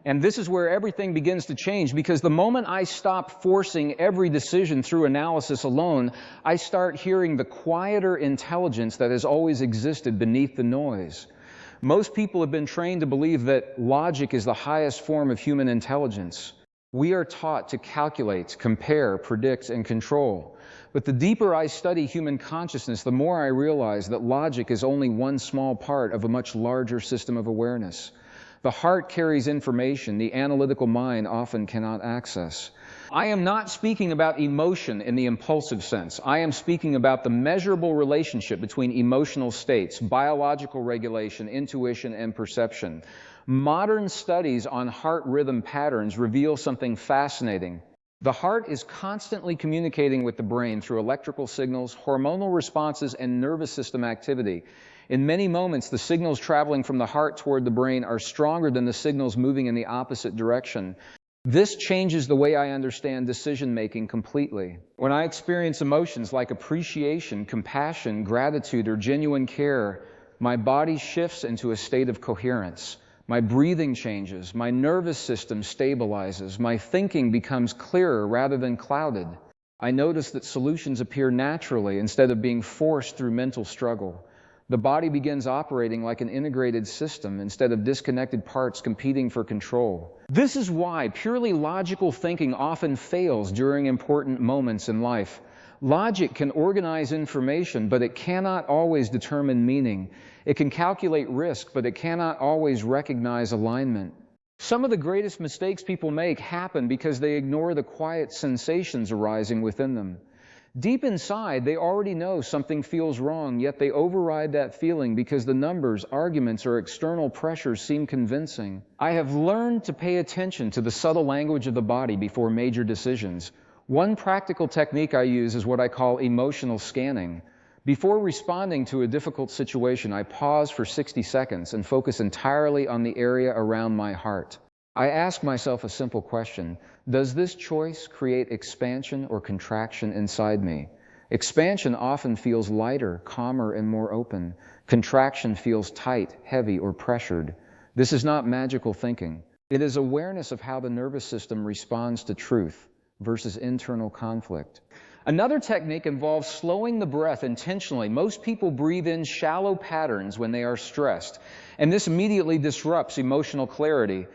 And this is where everything begins to change, because the moment I stop forcing every decision through analysis alone, I start hearing the quieter intelligence that has always existed beneath the noise. Most people have been trained to believe that logic is the highest form of human intelligence. We are taught to calculate, compare, predict, and control. But the deeper I study human consciousness, the more I realize that logic is only one small part of a much larger system of awareness. The heart carries information the analytical mind often cannot access. I am not speaking about emotion in the impulsive sense. I am speaking about the measurable relationship between emotional states, biological regulation, intuition, and perception. Modern studies on heart rhythm patterns reveal something fascinating. The heart is constantly communicating with the brain through electrical signals, hormonal responses, and nervous system activity. In many moments, the signals traveling from the heart toward the brain are stronger than the signals moving in the opposite direction. This changes the way I understand decision-making completely. When I experience emotions like appreciation, compassion, gratitude, or genuine care, my body shifts into a state of coherence. My breathing changes, my nervous system stabilizes, my thinking becomes clearer rather than clouded. I notice that solutions appear naturally instead of being forced through mental struggle. The body begins operating like an integrated system instead of disconnected parts competing for control. This is why purely logical thinking often fails during important moments in life. Logic can organize information, but it cannot always determine meaning. It can calculate risk, but it cannot always recognize alignment. Some of the greatest mistakes people make happen because they ignore the quiet sensations arising within them. Deep inside, they already know something feels wrong, yet they override that feeling because the numbers, arguments, or external pressures seem convincing. I have learned to pay attention to the subtle language of the body before major decisions. One practical technique I use is what I call emotional scanning. Before responding to a difficult situation, I pause for 60 seconds and focus entirely on the area around my heart. I ask myself a simple question: does this choice create expansion or contraction inside me? Expansion often feels lighter, calmer, and more open. Contraction feels tight, heavy, or pressured. This is not magical thinking. It is awareness of how the nervous system responds to truth versus internal conflict. Another technique involves slowing the breath intentionally. Most people breathe in shallow patterns when they are stressed, and this immediately disrupts emotional clarity.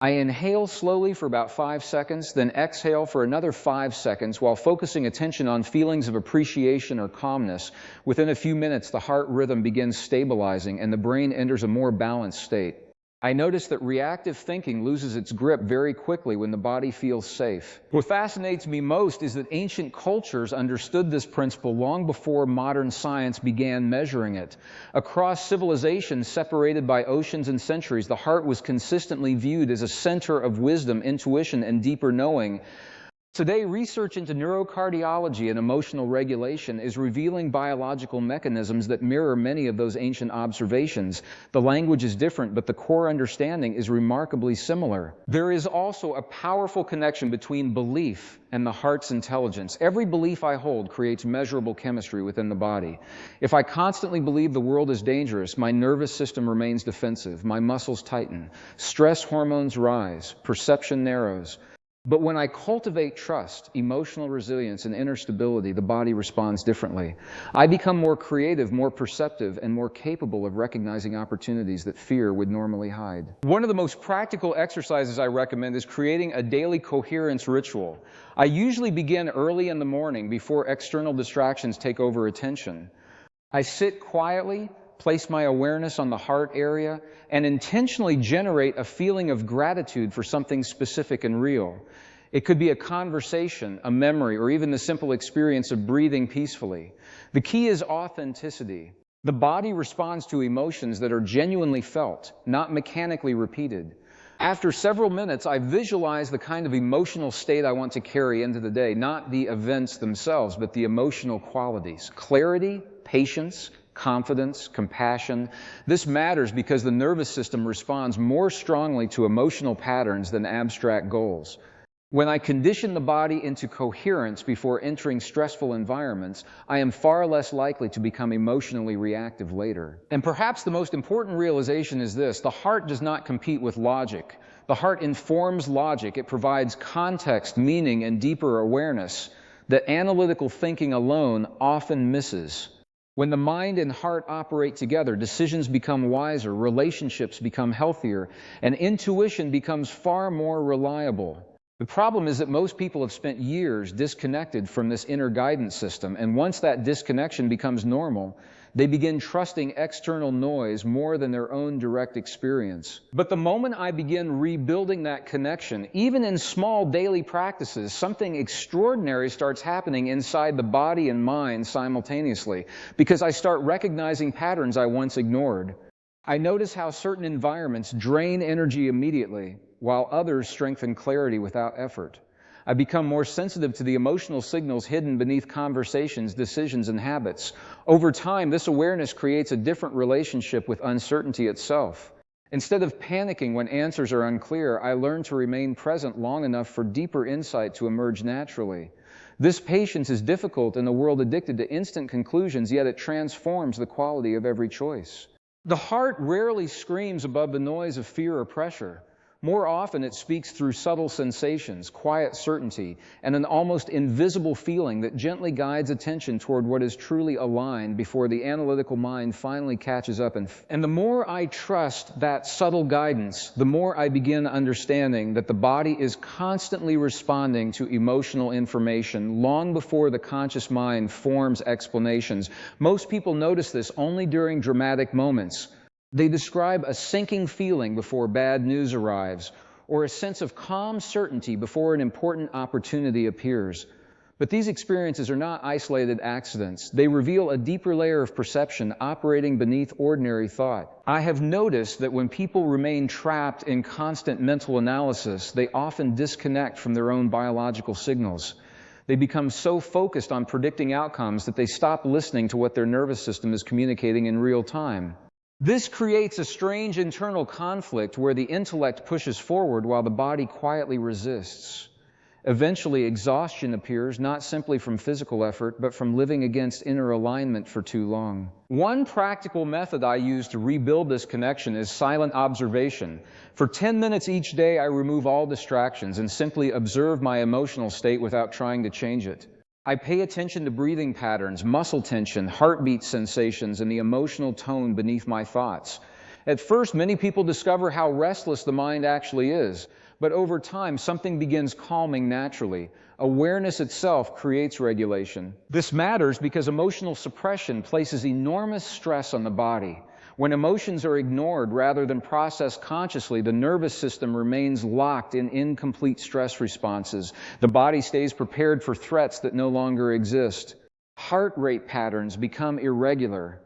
I inhale slowly for about 5 seconds, then exhale for another 5 seconds while focusing attention on feelings of appreciation or calmness. Within a few minutes, the heart rhythm begins stabilizing and the brain enters a more balanced state. I notice that reactive thinking loses its grip very quickly when the body feels safe. What fascinates me most is that ancient cultures understood this principle long before modern science began measuring it. Across civilizations separated by oceans and centuries, the heart was consistently viewed as a center of wisdom, intuition, and deeper knowing. Today, research into neurocardiology and emotional regulation is revealing biological mechanisms that mirror many of those ancient observations. The language is different, but the core understanding is remarkably similar. There is also a powerful connection between belief and the heart's intelligence. Every belief I hold creates measurable chemistry within the body. If I constantly believe the world is dangerous, my nervous system remains defensive, my muscles tighten, stress hormones rise, perception narrows. But when I cultivate trust, emotional resilience, and inner stability, the body responds differently. I become more creative, more perceptive, and more capable of recognizing opportunities that fear would normally hide. One of the most practical exercises I recommend is creating a daily coherence ritual. I usually begin early in the morning before external distractions take over attention. I sit quietly, place my awareness on the heart area, and intentionally generate a feeling of gratitude for something specific and real. It could be a conversation, a memory, or even the simple experience of breathing peacefully. The key is authenticity. The body responds to emotions that are genuinely felt, not mechanically repeated. After several minutes, I visualize the kind of emotional state I want to carry into the day, not the events themselves, but the emotional qualities: clarity, patience, confidence, compassion. This matters because the nervous system responds more strongly to emotional patterns than abstract goals. When I condition the body into coherence before entering stressful environments, I am far less likely to become emotionally reactive later. And perhaps the most important realization is this: the heart does not compete with logic. The heart informs logic. It provides context, meaning, and deeper awareness that analytical thinking alone often misses. When the mind and heart operate together, decisions become wiser, relationships become healthier, and intuition becomes far more reliable. The problem is that most people have spent years disconnected from this inner guidance system, and once that disconnection becomes normal, they begin trusting external noise more than their own direct experience. But the moment I begin rebuilding that connection, even in small daily practices, something extraordinary starts happening inside the body and mind simultaneously, because I start recognizing patterns I once ignored. I notice how certain environments drain energy immediately, while others strengthen clarity without effort. I become more sensitive to the emotional signals hidden beneath conversations, decisions, and habits. Over time, this awareness creates a different relationship with uncertainty itself. Instead of panicking when answers are unclear, I learn to remain present long enough for deeper insight to emerge naturally. This patience is difficult in a world addicted to instant conclusions, yet it transforms the quality of every choice. The heart rarely screams above the noise of fear or pressure. More often, it speaks through subtle sensations, quiet certainty, and an almost invisible feeling that gently guides attention toward what is truly aligned before the analytical mind finally catches up. And the more I trust that subtle guidance, the more I begin understanding that the body is constantly responding to emotional information long before the conscious mind forms explanations. Most people notice this only during dramatic moments. They describe a sinking feeling before bad news arrives, or a sense of calm certainty before an important opportunity appears. But these experiences are not isolated accidents. They reveal a deeper layer of perception operating beneath ordinary thought. I have noticed that when people remain trapped in constant mental analysis, they often disconnect from their own biological signals. They become so focused on predicting outcomes that they stop listening to what their nervous system is communicating in real time. This creates a strange internal conflict where the intellect pushes forward while the body quietly resists. Eventually, exhaustion appears not simply from physical effort, but from living against inner alignment for too long. One practical method I use to rebuild this connection is silent observation. For 10 minutes each day, I remove all distractions and simply observe my emotional state without trying to change it. I pay attention to breathing patterns, muscle tension, heartbeat sensations, and the emotional tone beneath my thoughts. At first, many people discover how restless the mind actually is, but over time, something begins calming naturally. Awareness itself creates regulation. This matters because emotional suppression places enormous stress on the body. When emotions are ignored rather than processed consciously, the nervous system remains locked in incomplete stress responses. The body stays prepared for threats that no longer exist. Heart rate patterns become irregular.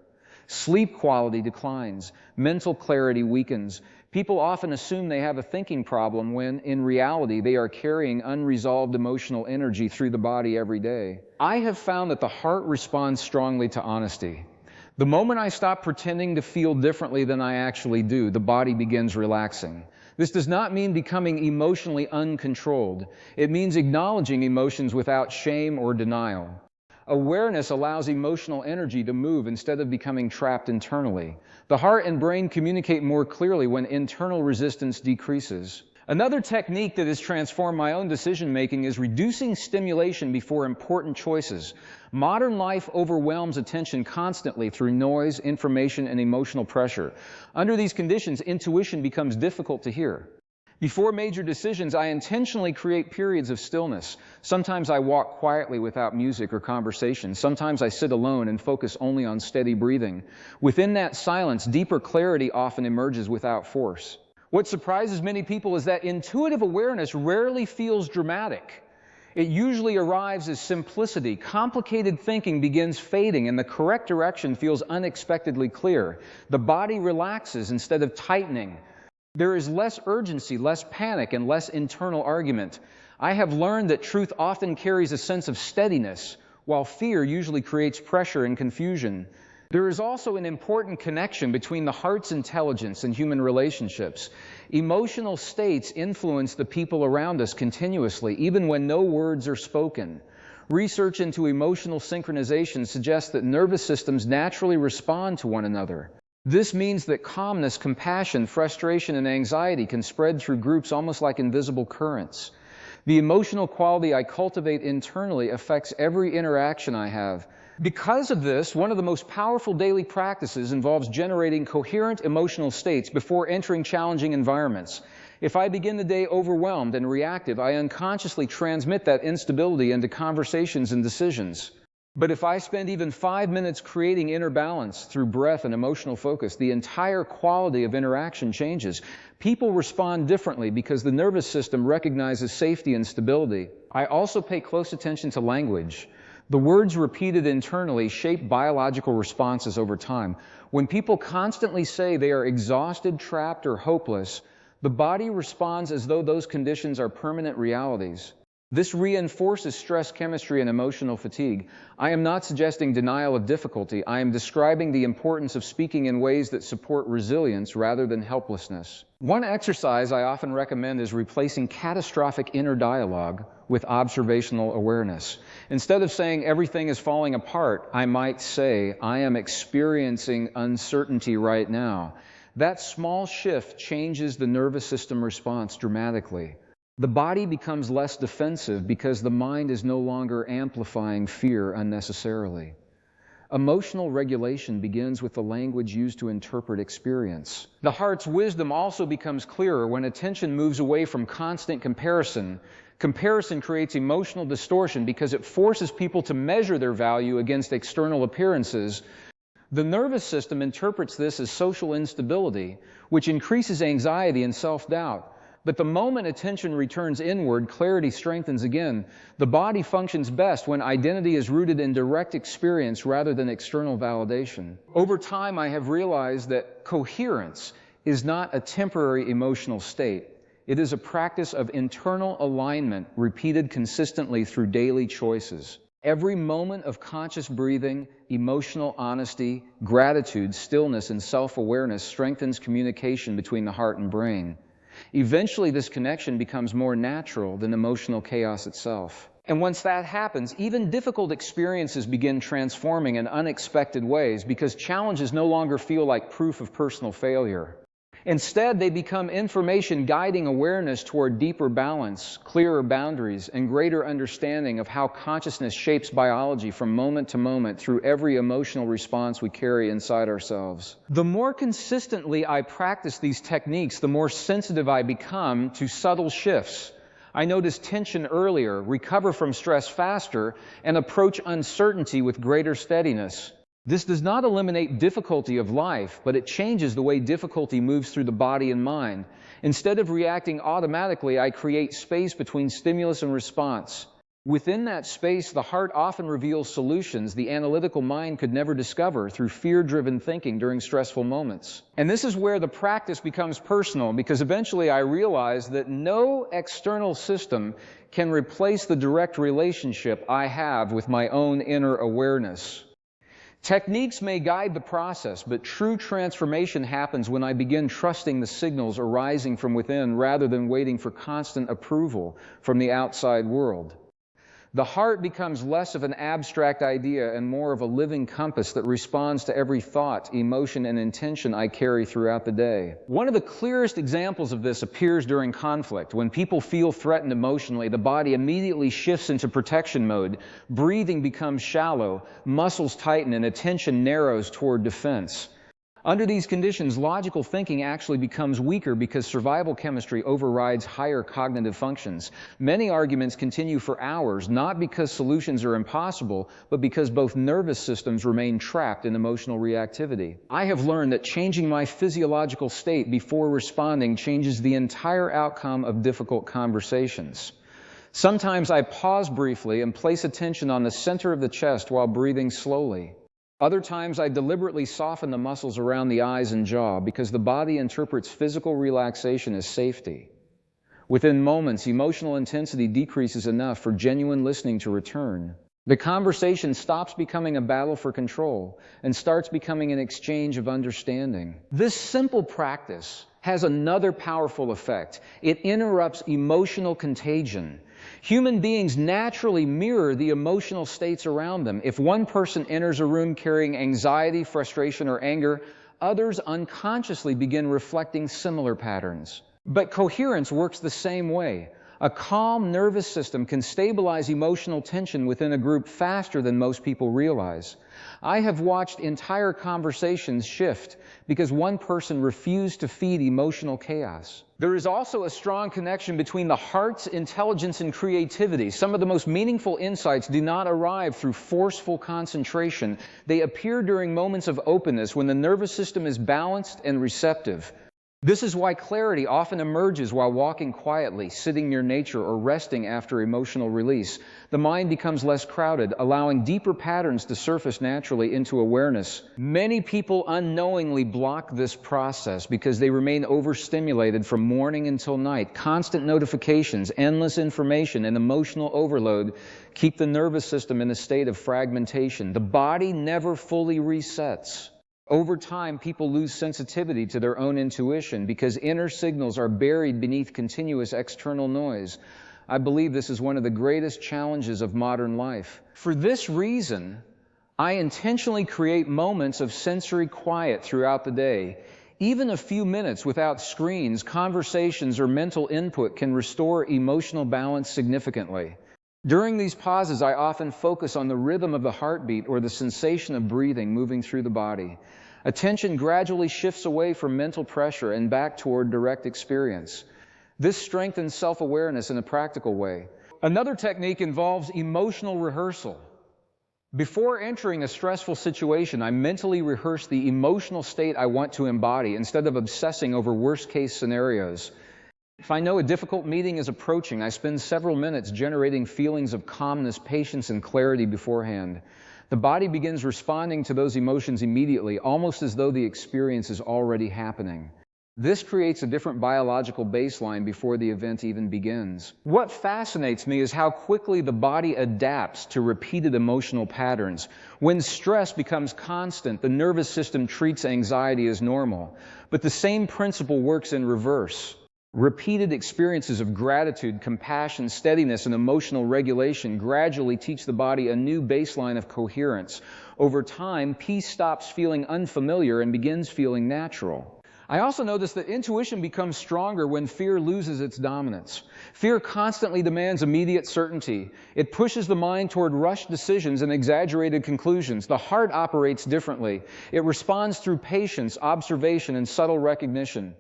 Sleep quality declines. Mental clarity weakens. People often assume they have a thinking problem when, in reality, they are carrying unresolved emotional energy through the body every day. I have found that the heart responds strongly to honesty. The moment I stop pretending to feel differently than I actually do, the body begins relaxing. This does not mean becoming emotionally uncontrolled. It means acknowledging emotions without shame or denial. Awareness allows emotional energy to move instead of becoming trapped internally. The heart and brain communicate more clearly when internal resistance decreases. Another technique that has transformed my own decision-making is reducing stimulation before important choices. Modern life overwhelms attention constantly through noise, information, and emotional pressure. Under these conditions, intuition becomes difficult to hear. Before major decisions, I intentionally create periods of stillness. Sometimes I walk quietly without music or conversation. Sometimes I sit alone and focus only on steady breathing. Within that silence, deeper clarity often emerges without force. What surprises many people is that intuitive awareness rarely feels dramatic. It usually arrives as simplicity. Complicated thinking begins fading, and the correct direction feels unexpectedly clear. The body relaxes instead of tightening. There is less urgency, less panic, and less internal argument. I have learned that truth often carries a sense of steadiness, while fear usually creates pressure and confusion. There is also an important connection between the heart's intelligence and human relationships. Emotional states influence the people around us continuously, even when no words are spoken. Research into emotional synchronization suggests that nervous systems naturally respond to one another. This means that calmness, compassion, frustration, and anxiety can spread through groups almost like invisible currents. The emotional quality I cultivate internally affects every interaction I have. Because of this, one of the most powerful daily practices involves generating coherent emotional states before entering challenging environments. If I begin the day overwhelmed and reactive, I unconsciously transmit that instability into conversations and decisions. But if I spend even 5 minutes creating inner balance through breath and emotional focus, the entire quality of interaction changes. People respond differently because the nervous system recognizes safety and stability. I also pay close attention to language. The words repeated internally shape biological responses over time. When people constantly say they are exhausted, trapped, or hopeless, the body responds as though those conditions are permanent realities. This reinforces stress chemistry and emotional fatigue. I am not suggesting denial of difficulty. I am describing the importance of speaking in ways that support resilience rather than helplessness. One exercise I often recommend is replacing catastrophic inner dialogue with observational awareness. Instead of saying everything is falling apart, I might say, I am experiencing uncertainty right now. That small shift changes the nervous system response dramatically. The body becomes less defensive because the mind is no longer amplifying fear unnecessarily. Emotional regulation begins with the language used to interpret experience. The heart's wisdom also becomes clearer when attention moves away from constant comparison. Comparison creates emotional distortion because it forces people to measure their value against external appearances. The nervous system interprets this as social instability, which increases anxiety and self-doubt. But the moment attention returns inward, clarity strengthens again. The body functions best when identity is rooted in direct experience rather than external validation. Over time, I have realized that coherence is not a temporary emotional state. It is a practice of internal alignment repeated consistently through daily choices. Every moment of conscious breathing, emotional honesty, gratitude, stillness, and self-awareness strengthens communication between the heart and brain. Eventually, this connection becomes more natural than emotional chaos itself. And once that happens, even difficult experiences begin transforming in unexpected ways because challenges no longer feel like proof of personal failure. Instead, they become information guiding awareness toward deeper balance, clearer boundaries, and greater understanding of how consciousness shapes biology from moment to moment through every emotional response we carry inside ourselves. The more consistently I practice these techniques, the more sensitive I become to subtle shifts. I notice tension earlier, recover from stress faster, and approach uncertainty with greater steadiness. This does not eliminate difficulty of life, but it changes the way difficulty moves through the body and mind. Instead of reacting automatically, I create space between stimulus and response. Within that space, the heart often reveals solutions the analytical mind could never discover through fear-driven thinking during stressful moments. And this is where the practice becomes personal, because eventually I realize that no external system can replace the direct relationship I have with my own inner awareness. Techniques may guide the process, but true transformation happens when I begin trusting the signals arising from within rather than waiting for constant approval from the outside world. The heart becomes less of an abstract idea and more of a living compass that responds to every thought, emotion, and intention I carry throughout the day. One of the clearest examples of this appears during conflict. When people feel threatened emotionally, the body immediately shifts into protection mode. Breathing becomes shallow, muscles tighten, and attention narrows toward defense. Under these conditions, logical thinking actually becomes weaker because survival chemistry overrides higher cognitive functions. Many arguments continue for hours, not because solutions are impossible, but because both nervous systems remain trapped in emotional reactivity. I have learned that changing my physiological state before responding changes the entire outcome of difficult conversations. Sometimes I pause briefly and place attention on the center of the chest while breathing slowly. Other times, I deliberately soften the muscles around the eyes and jaw because the body interprets physical relaxation as safety. Within moments, emotional intensity decreases enough for genuine listening to return. The conversation stops becoming a battle for control and starts becoming an exchange of understanding. This simple practice has another powerful effect. It interrupts emotional contagion. Human beings naturally mirror the emotional states around them. If one person enters a room carrying anxiety, frustration, or anger, Others unconsciously begin reflecting similar patterns. But coherence works the same way. A calm nervous system can stabilize emotional tension within a group faster than most people realize. I have watched entire conversations shift because one person refused to feed emotional chaos. There is also a strong connection between the heart's intelligence and creativity. Some of the most meaningful insights do not arrive through forceful concentration. They appear during moments of openness when the nervous system is balanced and receptive. This is why clarity often emerges while walking quietly, sitting near nature, or resting after emotional release. The mind becomes less crowded, allowing deeper patterns to surface naturally into awareness. Many people unknowingly block this process because they remain overstimulated from morning until night. Constant notifications, endless information, and emotional overload keep the nervous system in a state of fragmentation. The body never fully resets. Over time, people lose sensitivity to their own intuition because inner signals are buried beneath continuous external noise. I believe this is one of the greatest challenges of modern life. For this reason, I intentionally create moments of sensory quiet throughout the day. Even a few minutes without screens, conversations, or mental input can restore emotional balance significantly. During these pauses, I often focus on the rhythm of the heartbeat or the sensation of breathing moving through the body. Attention gradually shifts away from mental pressure and back toward direct experience. This strengthens self-awareness in a practical way. Another technique involves emotional rehearsal. Before entering a stressful situation, I mentally rehearse the emotional state I want to embody instead of obsessing over worst-case scenarios. If I know a difficult meeting is approaching, I spend several minutes generating feelings of calmness, patience, and clarity beforehand. The body begins responding to those emotions immediately, almost as though the experience is already happening. This creates a different biological baseline before the event even begins. What fascinates me is how quickly the body adapts to repeated emotional patterns. When stress becomes constant, the nervous system treats anxiety as normal. But the same principle works in reverse. Repeated experiences of gratitude, compassion, steadiness, and emotional regulation gradually teach the body a new baseline of coherence. Over time, peace stops feeling unfamiliar and begins feeling natural. I also notice that intuition becomes stronger when fear loses its dominance. Fear constantly demands immediate certainty. It pushes the mind toward rushed decisions and exaggerated conclusions. The heart operates differently. It responds through patience, observation, and subtle recognition.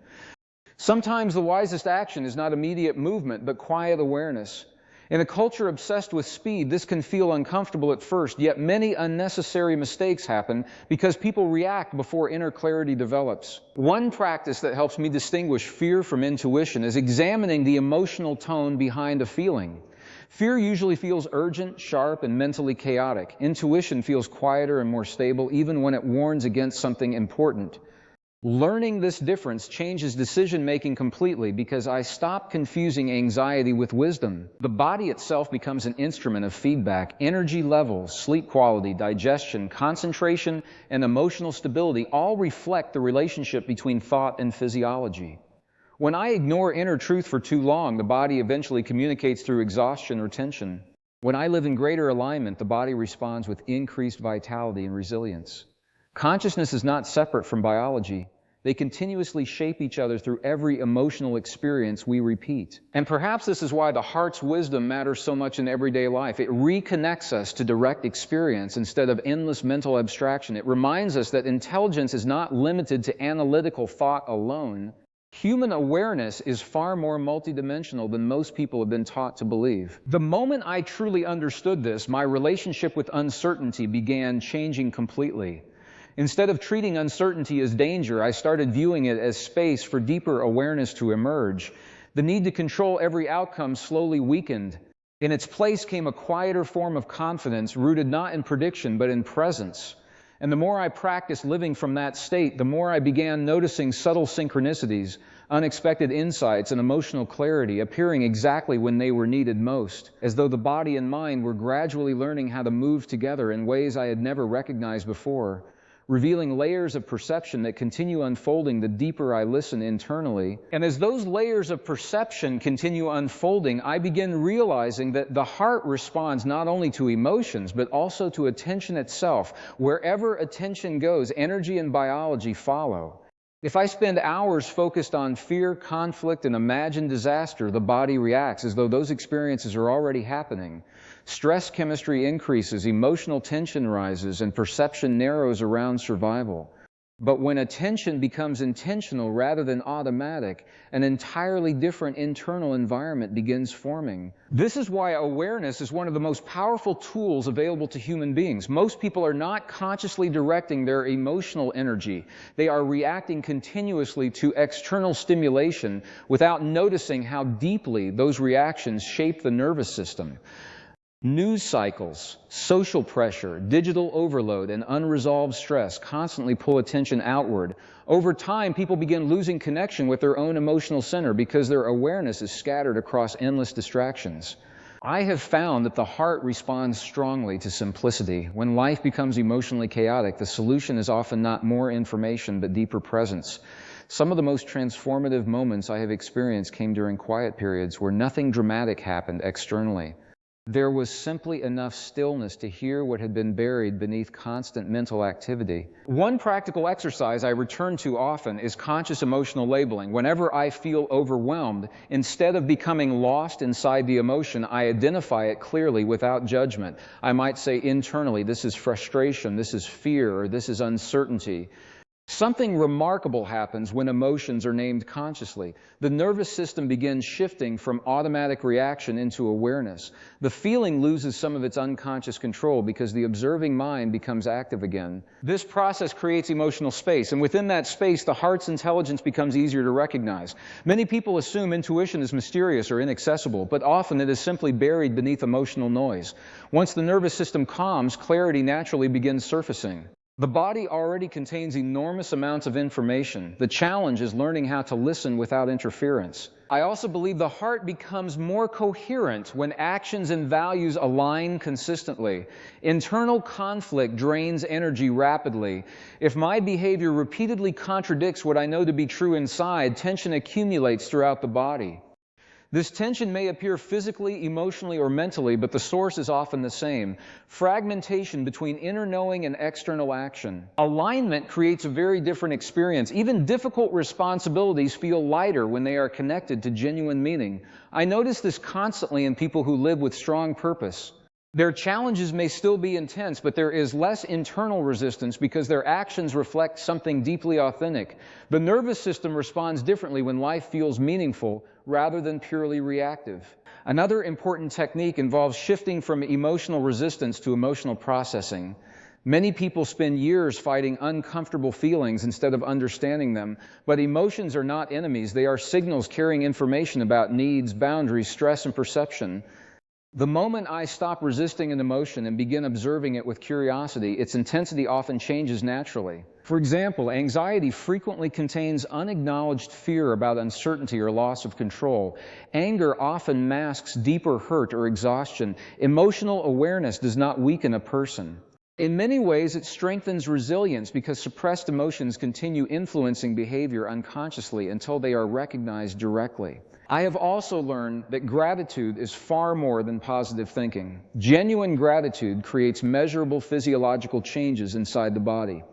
Sometimes the wisest action is not immediate movement, but quiet awareness. In a culture obsessed with speed, this can feel uncomfortable at first, yet many unnecessary mistakes happen because people react before inner clarity develops. One practice that helps me distinguish fear from intuition is examining the emotional tone behind a feeling. Fear usually feels urgent, sharp, and mentally chaotic. Intuition feels quieter and more stable, even when it warns against something important. Learning this difference changes decision-making completely because I stop confusing anxiety with wisdom. The body itself becomes an instrument of feedback. Energy levels, sleep quality, digestion, concentration, and emotional stability all reflect the relationship between thought and physiology. When I ignore inner truth for too long, the body eventually communicates through exhaustion or tension. When I live in greater alignment, the body responds with increased vitality and resilience. Consciousness is not separate from biology. They continuously shape each other through every emotional experience we repeat. And perhaps this is why the heart's wisdom matters so much in everyday life. It reconnects us to direct experience instead of endless mental abstraction. It reminds us that intelligence is not limited to analytical thought alone. Human awareness is far more multidimensional than most people have been taught to believe. The moment I truly understood this, my relationship with uncertainty began changing completely. Instead of treating uncertainty as danger, I started viewing it as space for deeper awareness to emerge. The need to control every outcome slowly weakened. In its place came a quieter form of confidence rooted not in prediction but in presence. And the more I practiced living from that state, the more I began noticing subtle synchronicities, unexpected insights, and emotional clarity appearing exactly when they were needed most, as though the body and mind were gradually learning how to move together in ways I had never recognized before. revealing layers of perception that continue unfolding the deeper I listen internally. And as those layers of perception continue unfolding, I begin realizing that the heart responds not only to emotions, but also to attention itself. Wherever attention goes, energy and biology follow. If I spend hours focused on fear, conflict, and imagined disaster, the body reacts as though those experiences are already happening. Stress chemistry increases, emotional tension rises, and perception narrows around survival. But when attention becomes intentional rather than automatic, an entirely different internal environment begins forming. This is why awareness is one of the most powerful tools available to human beings. Most people are not consciously directing their emotional energy. They are reacting continuously to external stimulation without noticing how deeply those reactions shape the nervous system. News cycles, social pressure, digital overload, and unresolved stress constantly pull attention outward. Over time, people begin losing connection with their own emotional center because their awareness is scattered across endless distractions. I have found that the heart responds strongly to simplicity. When life becomes emotionally chaotic, the solution is often not more information but deeper presence. Some of the most transformative moments I have experienced came during quiet periods where nothing dramatic happened externally. There was simply enough stillness to hear what had been buried beneath constant mental activity. One practical exercise I return to often is conscious emotional labeling. Whenever I feel overwhelmed, instead of becoming lost inside the emotion, I identify it clearly without judgment. I might say internally, this is frustration, this is fear, or this is uncertainty. Something remarkable happens when emotions are named consciously. The nervous system begins shifting from automatic reaction into awareness. The feeling loses some of its unconscious control because the observing mind becomes active again. This process creates emotional space, and within that space, the heart's intelligence becomes easier to recognize. Many people assume intuition is mysterious or inaccessible, but often it is simply buried beneath emotional noise. Once the nervous system calms, clarity naturally begins surfacing. The body already contains enormous amounts of information. The challenge is learning how to listen without interference. I also believe the heart becomes more coherent when actions and values align consistently. Internal conflict drains energy rapidly. If my behavior repeatedly contradicts what I know to be true inside, tension accumulates throughout the body. This tension may appear physically, emotionally, or mentally, but the source is often the same: fragmentation between inner knowing and external action. Alignment creates a very different experience. Even difficult responsibilities feel lighter when they are connected to genuine meaning. I notice this constantly in people who live with strong purpose. Their challenges may still be intense, but there is less internal resistance because their actions reflect something deeply authentic. The nervous system responds differently when life feels meaningful rather than purely reactive. Another important technique involves shifting from emotional resistance to emotional processing. Many people spend years fighting uncomfortable feelings instead of understanding them, but emotions are not enemies. They are signals carrying information about needs, boundaries, stress, and perception. The moment I stop resisting an emotion and begin observing it with curiosity, its intensity often changes naturally. For example, anxiety frequently contains unacknowledged fear about uncertainty or loss of control. Anger often masks deeper hurt or exhaustion. Emotional awareness does not weaken a person. In many ways, it strengthens resilience because suppressed emotions continue influencing behavior unconsciously until they are recognized directly. I have also learned that gratitude is far more than positive thinking. Genuine gratitude creates measurable physiological changes inside the body.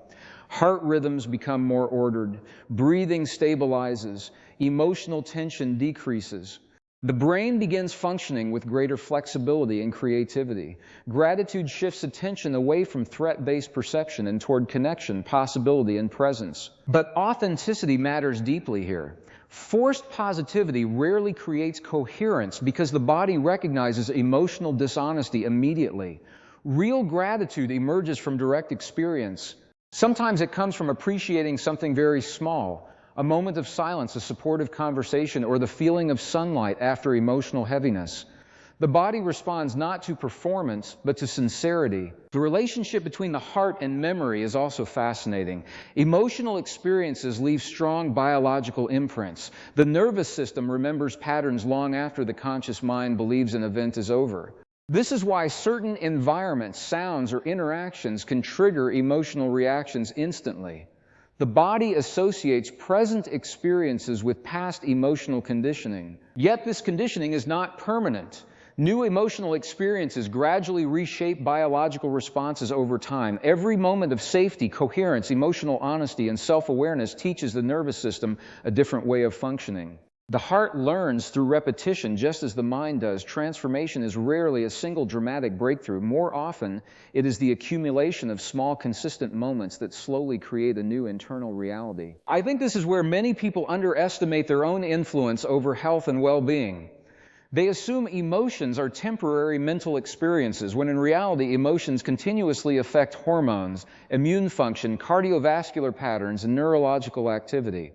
Heart rhythms become more ordered, breathing stabilizes, emotional tension decreases. The brain begins functioning with greater flexibility and creativity. Gratitude shifts attention away from threat-based perception and toward connection, possibility, and presence. But authenticity matters deeply here. Forced positivity rarely creates coherence because the body recognizes emotional dishonesty immediately. Real gratitude emerges from direct experience. Sometimes it comes from appreciating something very small, a moment of silence, a supportive conversation, or the feeling of sunlight after emotional heaviness. The body responds not to performance, but to sincerity. The relationship between the heart and memory is also fascinating. Emotional experiences leave strong biological imprints. The nervous system remembers patterns long after the conscious mind believes an event is over. This is why certain environments, sounds, or interactions can trigger emotional reactions instantly. The body associates present experiences with past emotional conditioning. Yet this conditioning is not permanent. New emotional experiences gradually reshape biological responses over time. Every moment of safety, coherence, emotional honesty, and self-awareness teaches the nervous system a different way of functioning. The heart learns through repetition just as the mind does. Transformation is rarely a single dramatic breakthrough. More often, it is the accumulation of small, consistent moments that slowly create a new internal reality. I think this is where many people underestimate their own influence over health and well-being. They assume emotions are temporary mental experiences, when in reality, emotions continuously affect hormones, immune function, cardiovascular patterns, and neurological activity.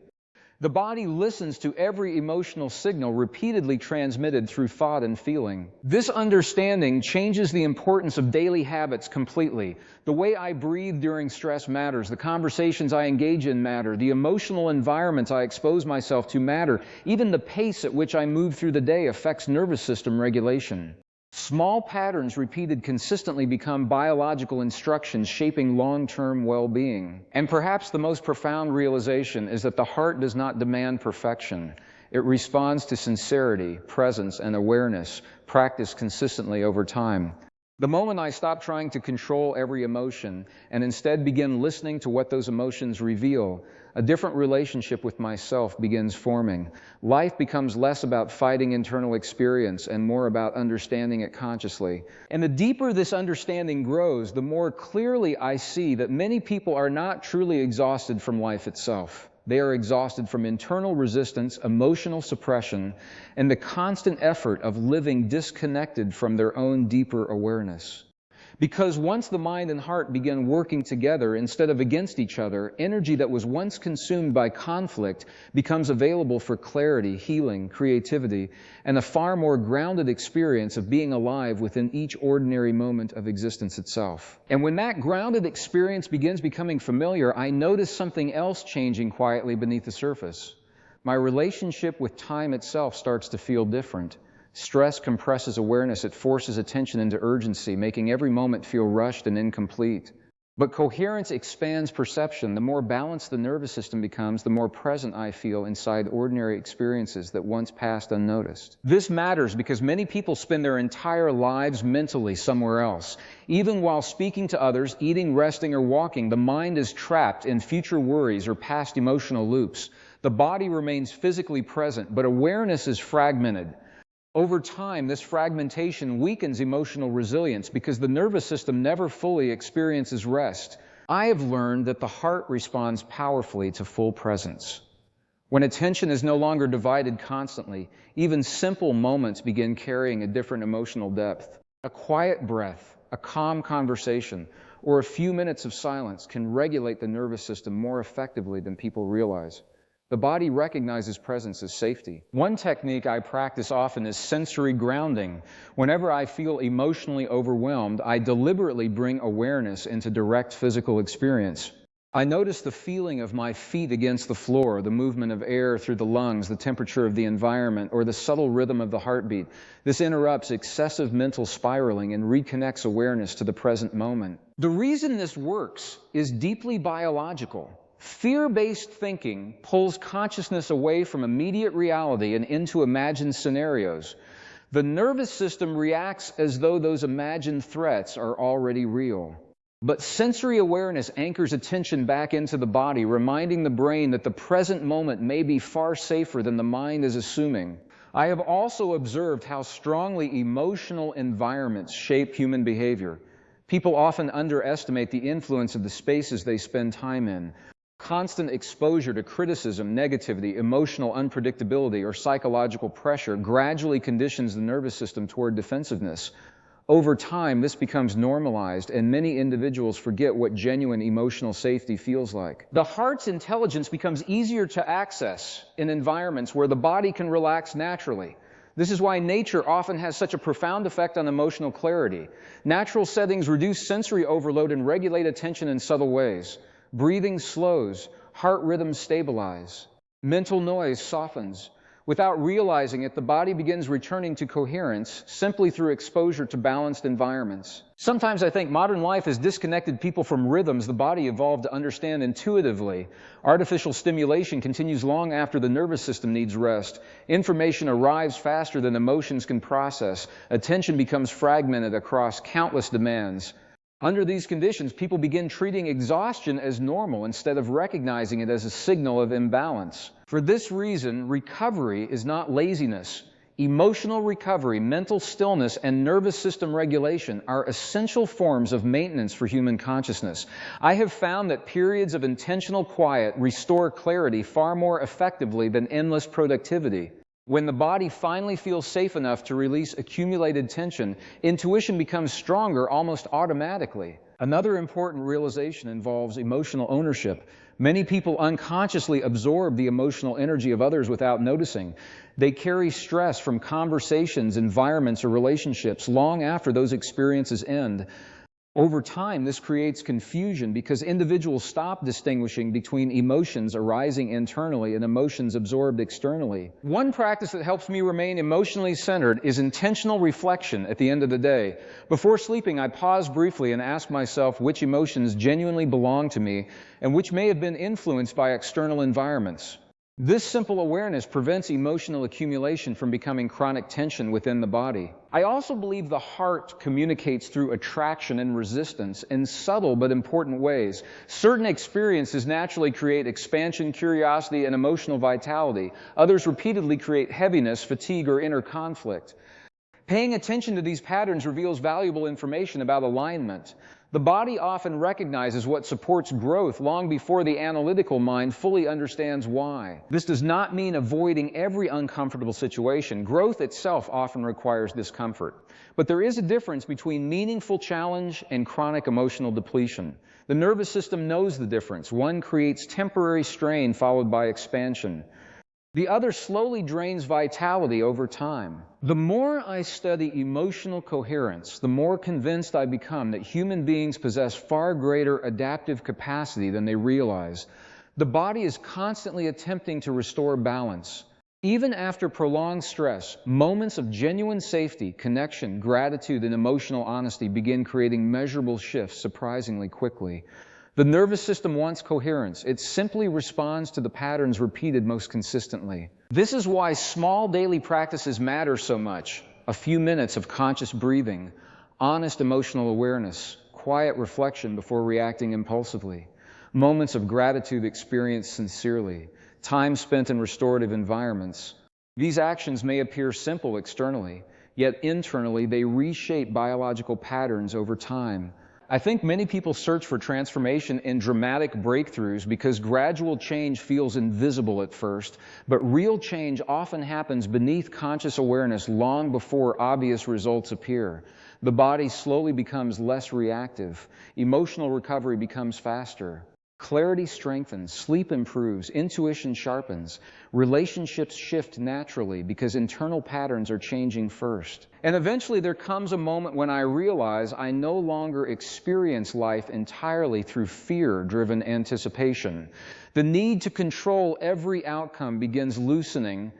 The body listens to every emotional signal repeatedly transmitted through thought and feeling. This understanding changes the importance of daily habits completely. The way I breathe during stress matters. The conversations I engage in matter. The emotional environments I expose myself to matter. Even the pace at which I move through the day affects nervous system regulation. Small patterns repeated consistently become biological instructions shaping long-term well-being. And perhaps the most profound realization is that the heart does not demand perfection. It responds to sincerity, presence, and awareness, practiced consistently over time. The moment I stop trying to control every emotion and instead begin listening to what those emotions reveal, a different relationship with myself begins forming. Life becomes less about fighting internal experience and more about understanding it consciously. And the deeper this understanding grows, the more clearly I see that many people are not truly exhausted from life itself. They are exhausted from internal resistance, emotional suppression, and the constant effort of living disconnected from their own deeper awareness. Because once the mind and heart begin working together instead of against each other, energy that was once consumed by conflict becomes available for clarity, healing, creativity, and a far more grounded experience of being alive within each ordinary moment of existence itself. And when that grounded experience begins becoming familiar, I notice something else changing quietly beneath the surface. My relationship with time itself starts to feel different. Stress compresses awareness. It forces attention into urgency, making every moment feel rushed and incomplete. But coherence expands perception. The more balanced the nervous system becomes, the more present I feel inside ordinary experiences that once passed unnoticed. This matters because many people spend their entire lives mentally somewhere else. Even while speaking to others, eating, resting, or walking, the mind is trapped in future worries or past emotional loops. The body remains physically present, but awareness is fragmented. Over time, this fragmentation weakens emotional resilience because the nervous system never fully experiences rest. I have learned that the heart responds powerfully to full presence. When attention is no longer divided constantly, even simple moments begin carrying a different emotional depth. A quiet breath, a calm conversation, or a few minutes of silence can regulate the nervous system more effectively than people realize. The body recognizes presence as safety. One technique I practice often is sensory grounding. Whenever I feel emotionally overwhelmed, I deliberately bring awareness into direct physical experience. I notice the feeling of my feet against the floor, the movement of air through the lungs, the temperature of the environment, or the subtle rhythm of the heartbeat. This interrupts excessive mental spiraling and reconnects awareness to the present moment. The reason this works is deeply biological. Fear-based thinking pulls consciousness away from immediate reality and into imagined scenarios. The nervous system reacts as though those imagined threats are already real. But sensory awareness anchors attention back into the body, reminding the brain that the present moment may be far safer than the mind is assuming. I have also observed how strongly emotional environments shape human behavior. People often underestimate the influence of the spaces they spend time in. Constant exposure to criticism, negativity, emotional unpredictability, or psychological pressure gradually conditions the nervous system toward defensiveness. Over time, this becomes normalized, and many individuals forget what genuine emotional safety feels like. The heart's intelligence becomes easier to access in environments where the body can relax naturally. This is why nature often has such a profound effect on emotional clarity. Natural settings reduce sensory overload and regulate attention in subtle ways. Breathing slows, heart rhythms stabilize, mental noise softens. Without realizing it, the body begins returning to coherence simply through exposure to balanced environments. Sometimes I think modern life has disconnected people from rhythms the body evolved to understand intuitively. Artificial stimulation continues long after the nervous system needs rest. Information arrives faster than emotions can process. Attention becomes fragmented across countless demands. Under these conditions, people begin treating exhaustion as normal instead of recognizing it as a signal of imbalance. For this reason, recovery is not laziness. Emotional recovery, mental stillness, and nervous system regulation are essential forms of maintenance for human consciousness. I have found that periods of intentional quiet restore clarity far more effectively than endless productivity. When the body finally feels safe enough to release accumulated tension, intuition becomes stronger almost automatically. Another important realization involves emotional ownership. Many people unconsciously absorb the emotional energy of others without noticing. They carry stress from conversations, environments, or relationships long after those experiences end. Over time, this creates confusion because individuals stop distinguishing between emotions arising internally and emotions absorbed externally. One practice that helps me remain emotionally centered is intentional reflection at the end of the day. Before sleeping, I pause briefly and ask myself which emotions genuinely belong to me and which may have been influenced by external environments. This simple awareness prevents emotional accumulation from becoming chronic tension within the body. I also believe the heart communicates through attraction and resistance in subtle but important ways. Certain experiences naturally create expansion, curiosity, and emotional vitality. Others repeatedly create heaviness, fatigue, or inner conflict. Paying attention to these patterns reveals valuable information about alignment. The body often recognizes what supports growth long before the analytical mind fully understands why. This does not mean avoiding every uncomfortable situation. Growth itself often requires discomfort. But there is a difference between meaningful challenge and chronic emotional depletion. The nervous system knows the difference. One creates temporary strain followed by expansion. The other slowly drains vitality over time. The more I study emotional coherence, the more convinced I become that human beings possess far greater adaptive capacity than they realize. The body is constantly attempting to restore balance. Even after prolonged stress, moments of genuine safety, connection, gratitude, and emotional honesty begin creating measurable shifts surprisingly quickly. The nervous system wants coherence. It simply responds to the patterns repeated most consistently. This is why small daily practices matter so much. A few minutes of conscious breathing, honest emotional awareness, quiet reflection before reacting impulsively, moments of gratitude experienced sincerely, time spent in restorative environments. These actions may appear simple externally, yet internally they reshape biological patterns over time. I think many people search for transformation in dramatic breakthroughs because gradual change feels invisible at first, but real change often happens beneath conscious awareness long before obvious results appear. The body slowly becomes less reactive. Emotional recovery becomes faster. Clarity strengthens, sleep improves, intuition sharpens, relationships shift naturally because internal patterns are changing first. And eventually there comes a moment when I realize I no longer experience life entirely through fear-driven anticipation. The need to control every outcome begins loosening.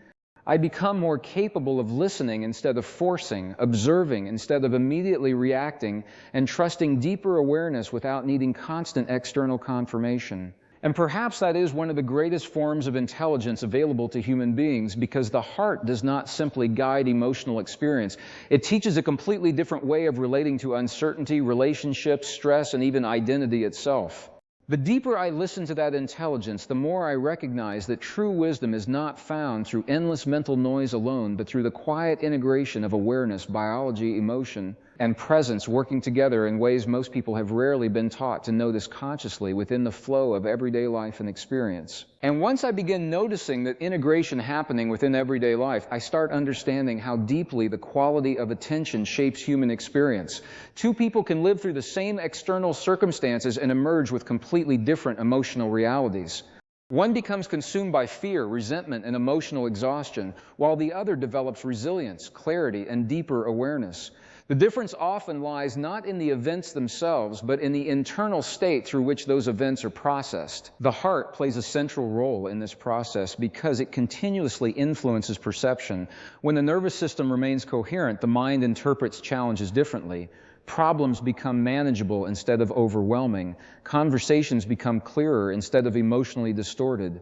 I become more capable of listening instead of forcing, observing instead of immediately reacting, and trusting deeper awareness without needing constant external confirmation. And perhaps that is one of the greatest forms of intelligence available to human beings, because the heart does not simply guide emotional experience. It teaches a completely different way of relating to uncertainty, relationships, stress, and even identity itself. The deeper I listen to that intelligence, the more I recognize that true wisdom is not found through endless mental noise alone, but through the quiet integration of awareness, biology, emotion, and presence working together in ways most people have rarely been taught to notice consciously within the flow of everyday life and experience. And once I begin noticing that integration happening within everyday life, I start understanding how deeply the quality of attention shapes human experience. Two people can live through the same external circumstances and emerge with completely different emotional realities. One becomes consumed by fear, resentment, and emotional exhaustion, while the other develops resilience, clarity, and deeper awareness. The difference often lies not in the events themselves, but in the internal state through which those events are processed. The heart plays a central role in this process because it continuously influences perception. When the nervous system remains coherent, the mind interprets challenges differently. Problems become manageable instead of overwhelming. Conversations become clearer instead of emotionally distorted.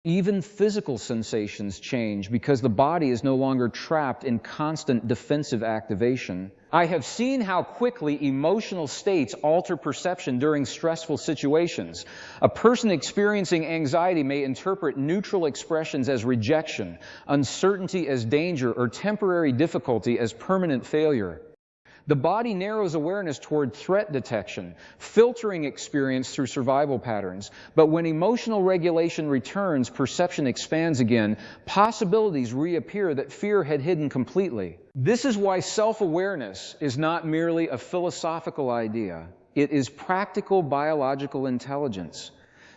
Even physical sensations change because the body is no longer trapped in constant defensive activation. I have seen how quickly emotional states alter perception during stressful situations. A person experiencing anxiety may interpret neutral expressions as rejection, uncertainty as danger, or temporary difficulty as permanent failure. The body narrows awareness toward threat detection, filtering experience through survival patterns. But when emotional regulation returns, perception expands again. Possibilities reappear that fear had hidden completely. This is why self-awareness is not merely a philosophical idea. It is practical biological intelligence.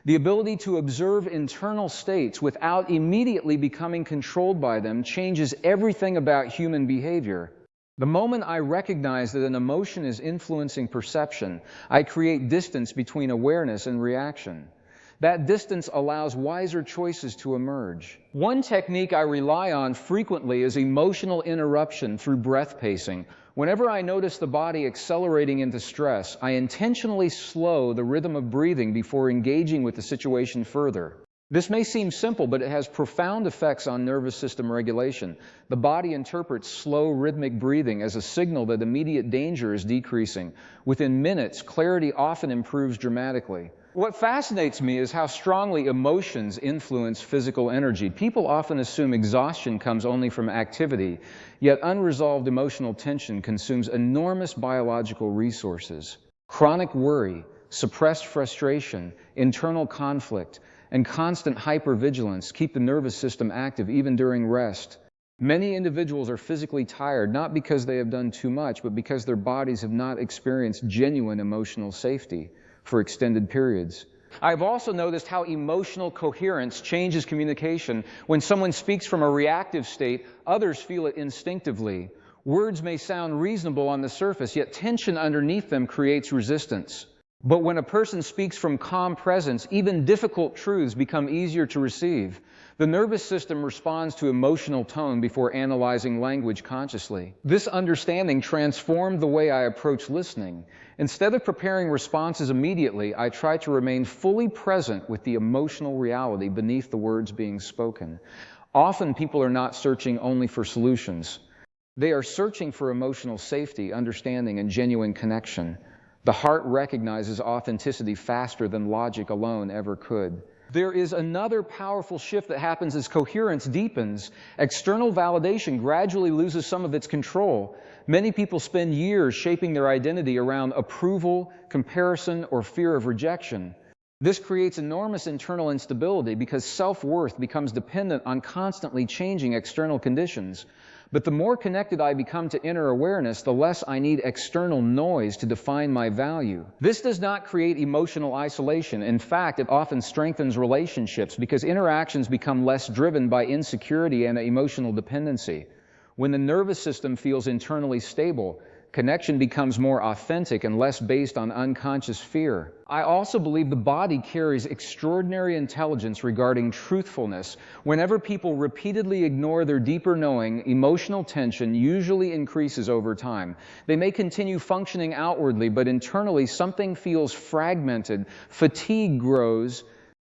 The ability to observe internal states without immediately becoming controlled by them changes everything about human behavior. The moment I recognize that an emotion is influencing perception, I create distance between awareness and reaction. That distance allows wiser choices to emerge. One technique I rely on frequently is emotional interruption through breath pacing. Whenever I notice the body accelerating into stress, I intentionally slow the rhythm of breathing before engaging with the situation further. This may seem simple, but it has profound effects on nervous system regulation. The body interprets slow, rhythmic breathing as a signal that immediate danger is decreasing. Within minutes, clarity often improves dramatically. What fascinates me is how strongly emotions influence physical energy. People often assume exhaustion comes only from activity, yet unresolved emotional tension consumes enormous biological resources. Chronic worry, suppressed frustration, internal conflict, and constant hypervigilance keep the nervous system active even during rest. Many individuals are physically tired not because they have done too much, but because their bodies have not experienced genuine emotional safety for extended periods. I've also noticed how emotional coherence changes communication. When someone speaks from a reactive state, others feel it instinctively. Words may sound reasonable on the surface, yet tension underneath them creates resistance. But when a person speaks from calm presence, even difficult truths become easier to receive. The nervous system responds to emotional tone before analyzing language consciously. This understanding transformed the way I approach listening. Instead of preparing responses immediately, I try to remain fully present with the emotional reality beneath the words being spoken. Often people are not searching only for solutions. They are searching for emotional safety, understanding, and genuine connection. The heart recognizes authenticity faster than logic alone ever could. There is another powerful shift that happens as coherence deepens. External validation gradually loses some of its control. Many people spend years shaping their identity around approval, comparison, or fear of rejection. This creates enormous internal instability because self-worth becomes dependent on constantly changing external conditions. But the more connected I become to inner awareness, the less I need external noise to define my value. This does not create emotional isolation. In fact, it often strengthens relationships because interactions become less driven by insecurity and emotional dependency. When the nervous system feels internally stable, connection becomes more authentic and less based on unconscious fear. I also believe the body carries extraordinary intelligence regarding truthfulness. Whenever people repeatedly ignore their deeper knowing, emotional tension usually increases over time. They may continue functioning outwardly, but internally something feels fragmented. Fatigue grows.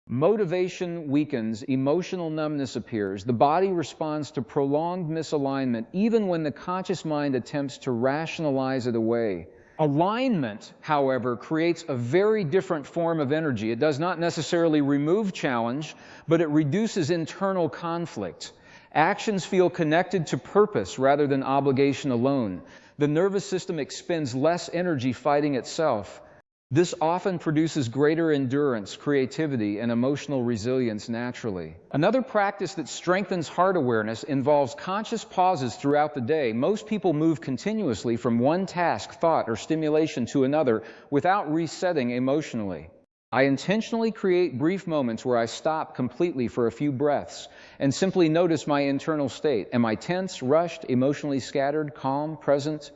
Motivation weakens, emotional numbness appears. The body responds to prolonged misalignment, even when the conscious mind attempts to rationalize it away. Alignment, however, creates a very different form of energy. It does not necessarily remove challenge, but it reduces internal conflict. Actions feel connected to purpose rather than obligation alone. The nervous system expends less energy fighting itself. This often produces greater endurance, creativity, and emotional resilience naturally. Another practice that strengthens heart awareness involves conscious pauses throughout the day. Most people move continuously from one task, thought, or stimulation to another without resetting emotionally. I intentionally create brief moments where I stop completely for a few breaths and simply notice my internal state. Am I tense, rushed, emotionally scattered, calm, present?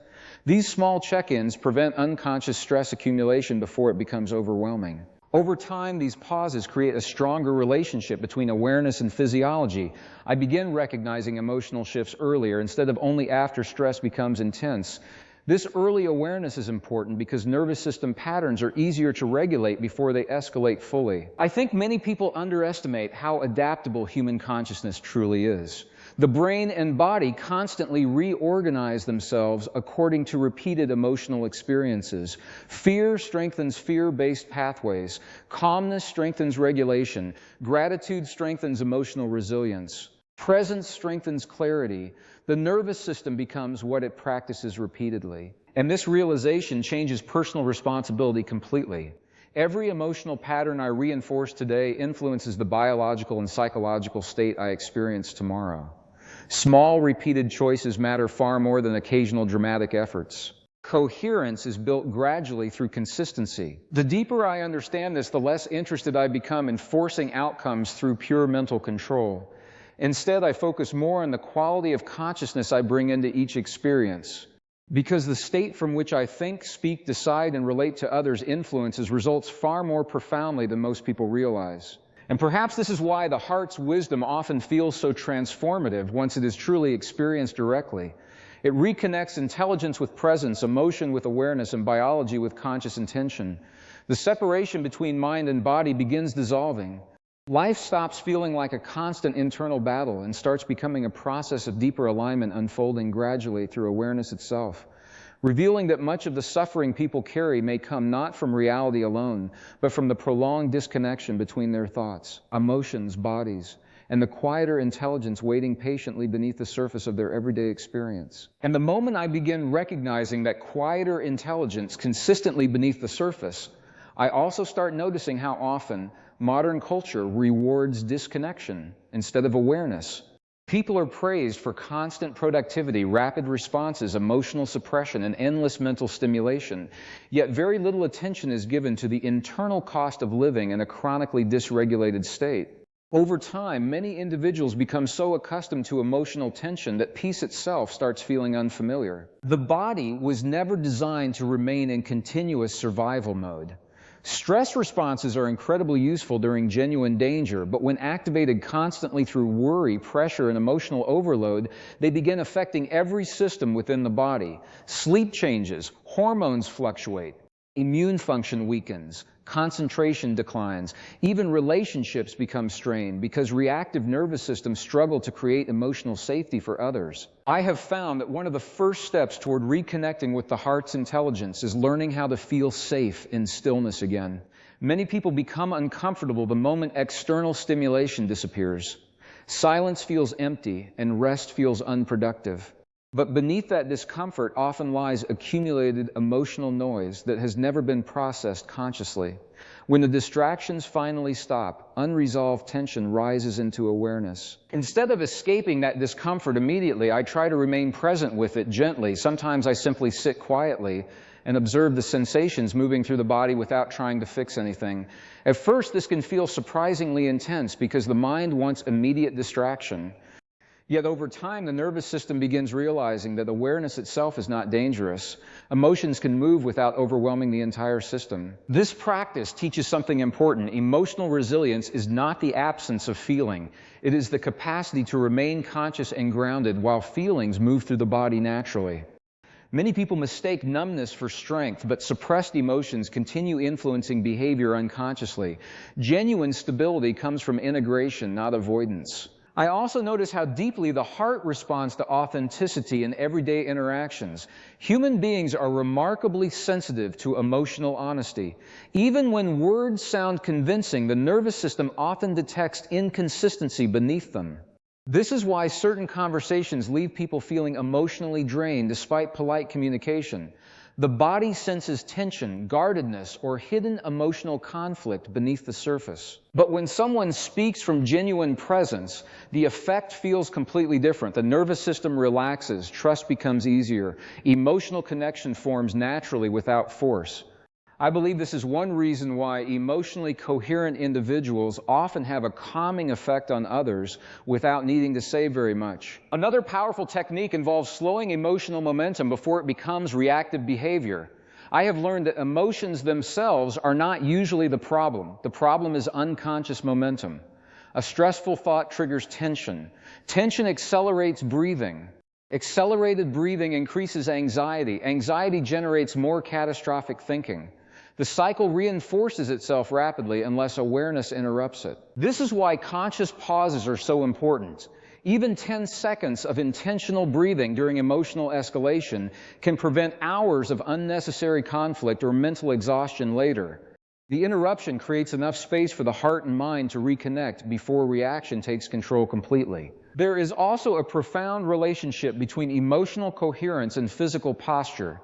These small check-ins prevent unconscious stress accumulation before it becomes overwhelming. Over time, these pauses create a stronger relationship between awareness and physiology. I begin recognizing emotional shifts earlier instead of only after stress becomes intense. This early awareness is important because nervous system patterns are easier to regulate before they escalate fully. I think many people underestimate how adaptable human consciousness truly is. The brain and body constantly reorganize themselves according to repeated emotional experiences. Fear strengthens fear-based pathways. Calmness strengthens regulation. Gratitude strengthens emotional resilience. Presence strengthens clarity. The nervous system becomes what it practices repeatedly. And this realization changes personal responsibility completely. Every emotional pattern I reinforce today influences the biological and psychological state I experience tomorrow. Small, repeated choices matter far more than occasional dramatic efforts. Coherence is built gradually through consistency. The deeper I understand this, the less interested I become in forcing outcomes through pure mental control. Instead, I focus more on the quality of consciousness I bring into each experience. Because the state from which I think, speak, decide, and relate to others influences results far more profoundly than most people realize. And perhaps this is why the heart's wisdom often feels so transformative once it is truly experienced directly. It reconnects intelligence with presence, emotion with awareness, and biology with conscious intention. The separation between mind and body begins dissolving. Life stops feeling like a constant internal battle and starts becoming a process of deeper alignment unfolding gradually through awareness itself, revealing that much of the suffering people carry may come not from reality alone, but from the prolonged disconnection between their thoughts, emotions, bodies, and the quieter intelligence waiting patiently beneath the surface of their everyday experience. And the moment I begin recognizing that quieter intelligence consistently beneath the surface, I also start noticing how often modern culture rewards disconnection instead of awareness. People are praised for constant productivity, rapid responses, emotional suppression, and endless mental stimulation. Yet very little attention is given to the internal cost of living in a chronically dysregulated state. Over time, many individuals become so accustomed to emotional tension that peace itself starts feeling unfamiliar. The body was never designed to remain in continuous survival mode. Stress responses are incredibly useful during genuine danger, but when activated constantly through worry, pressure, and emotional overload, they begin affecting every system within the body. Sleep changes, hormones fluctuate, immune function weakens, concentration declines, even relationships become strained because reactive nervous systems struggle to create emotional safety for others. I have found that one of the first steps toward reconnecting with the heart's intelligence is learning how to feel safe in stillness again. Many people become uncomfortable the moment external stimulation disappears. Silence feels empty and rest feels unproductive. But beneath that discomfort often lies accumulated emotional noise that has never been processed consciously. When the distractions finally stop, unresolved tension rises into awareness. Instead of escaping that discomfort immediately, I try to remain present with it gently. Sometimes I simply sit quietly and observe the sensations moving through the body without trying to fix anything. At first, this can feel surprisingly intense because the mind wants immediate distraction. Yet over time, the nervous system begins realizing that awareness itself is not dangerous. Emotions can move without overwhelming the entire system. This practice teaches something important. Emotional resilience is not the absence of feeling. It is the capacity to remain conscious and grounded while feelings move through the body naturally. Many people mistake numbness for strength, but suppressed emotions continue influencing behavior unconsciously. Genuine stability comes from integration, not avoidance. I also notice how deeply the heart responds to authenticity in everyday interactions. Human beings are remarkably sensitive to emotional honesty. Even when words sound convincing, the nervous system often detects inconsistency beneath them. This is why certain conversations leave people feeling emotionally drained despite polite communication. The body senses tension, guardedness, or hidden emotional conflict beneath the surface. But when someone speaks from genuine presence, the effect feels completely different. The nervous system relaxes, trust becomes easier, emotional connection forms naturally without force. I believe this is one reason why emotionally coherent individuals often have a calming effect on others without needing to say very much. Another powerful technique involves slowing emotional momentum before it becomes reactive behavior. I have learned that emotions themselves are not usually the problem. The problem is unconscious momentum. A stressful thought triggers tension. Tension accelerates breathing. Accelerated breathing increases anxiety. Anxiety generates more catastrophic thinking. The cycle reinforces itself rapidly unless awareness interrupts it. This is why conscious pauses are so important. Even 10 seconds of intentional breathing during emotional escalation can prevent hours of unnecessary conflict or mental exhaustion later. The interruption creates enough space for the heart and mind to reconnect before reaction takes control completely. There is also a profound relationship between emotional coherence and physical posture.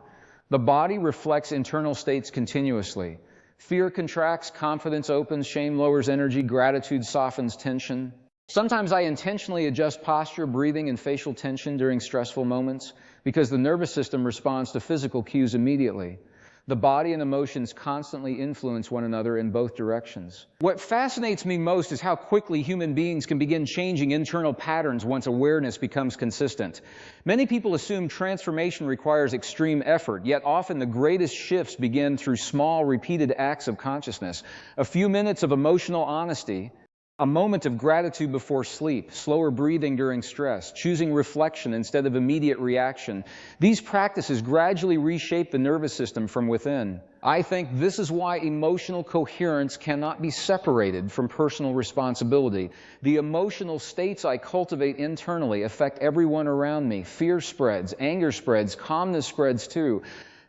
The body reflects internal states continuously. Fear contracts, confidence opens, shame lowers energy, gratitude softens tension. Sometimes I intentionally adjust posture, breathing, and facial tension during stressful moments because the nervous system responds to physical cues immediately. The body and emotions constantly influence one another in both directions. What fascinates me most is how quickly human beings can begin changing internal patterns once awareness becomes consistent. Many people assume transformation requires extreme effort, yet often the greatest shifts begin through small, repeated acts of consciousness. A few minutes of emotional honesty, a moment of gratitude before sleep, slower breathing during stress, choosing reflection instead of immediate reaction. These practices gradually reshape the nervous system from within. I think this is why emotional coherence cannot be separated from personal responsibility. The emotional states I cultivate internally affect everyone around me. Fear spreads, anger spreads, calmness spreads too.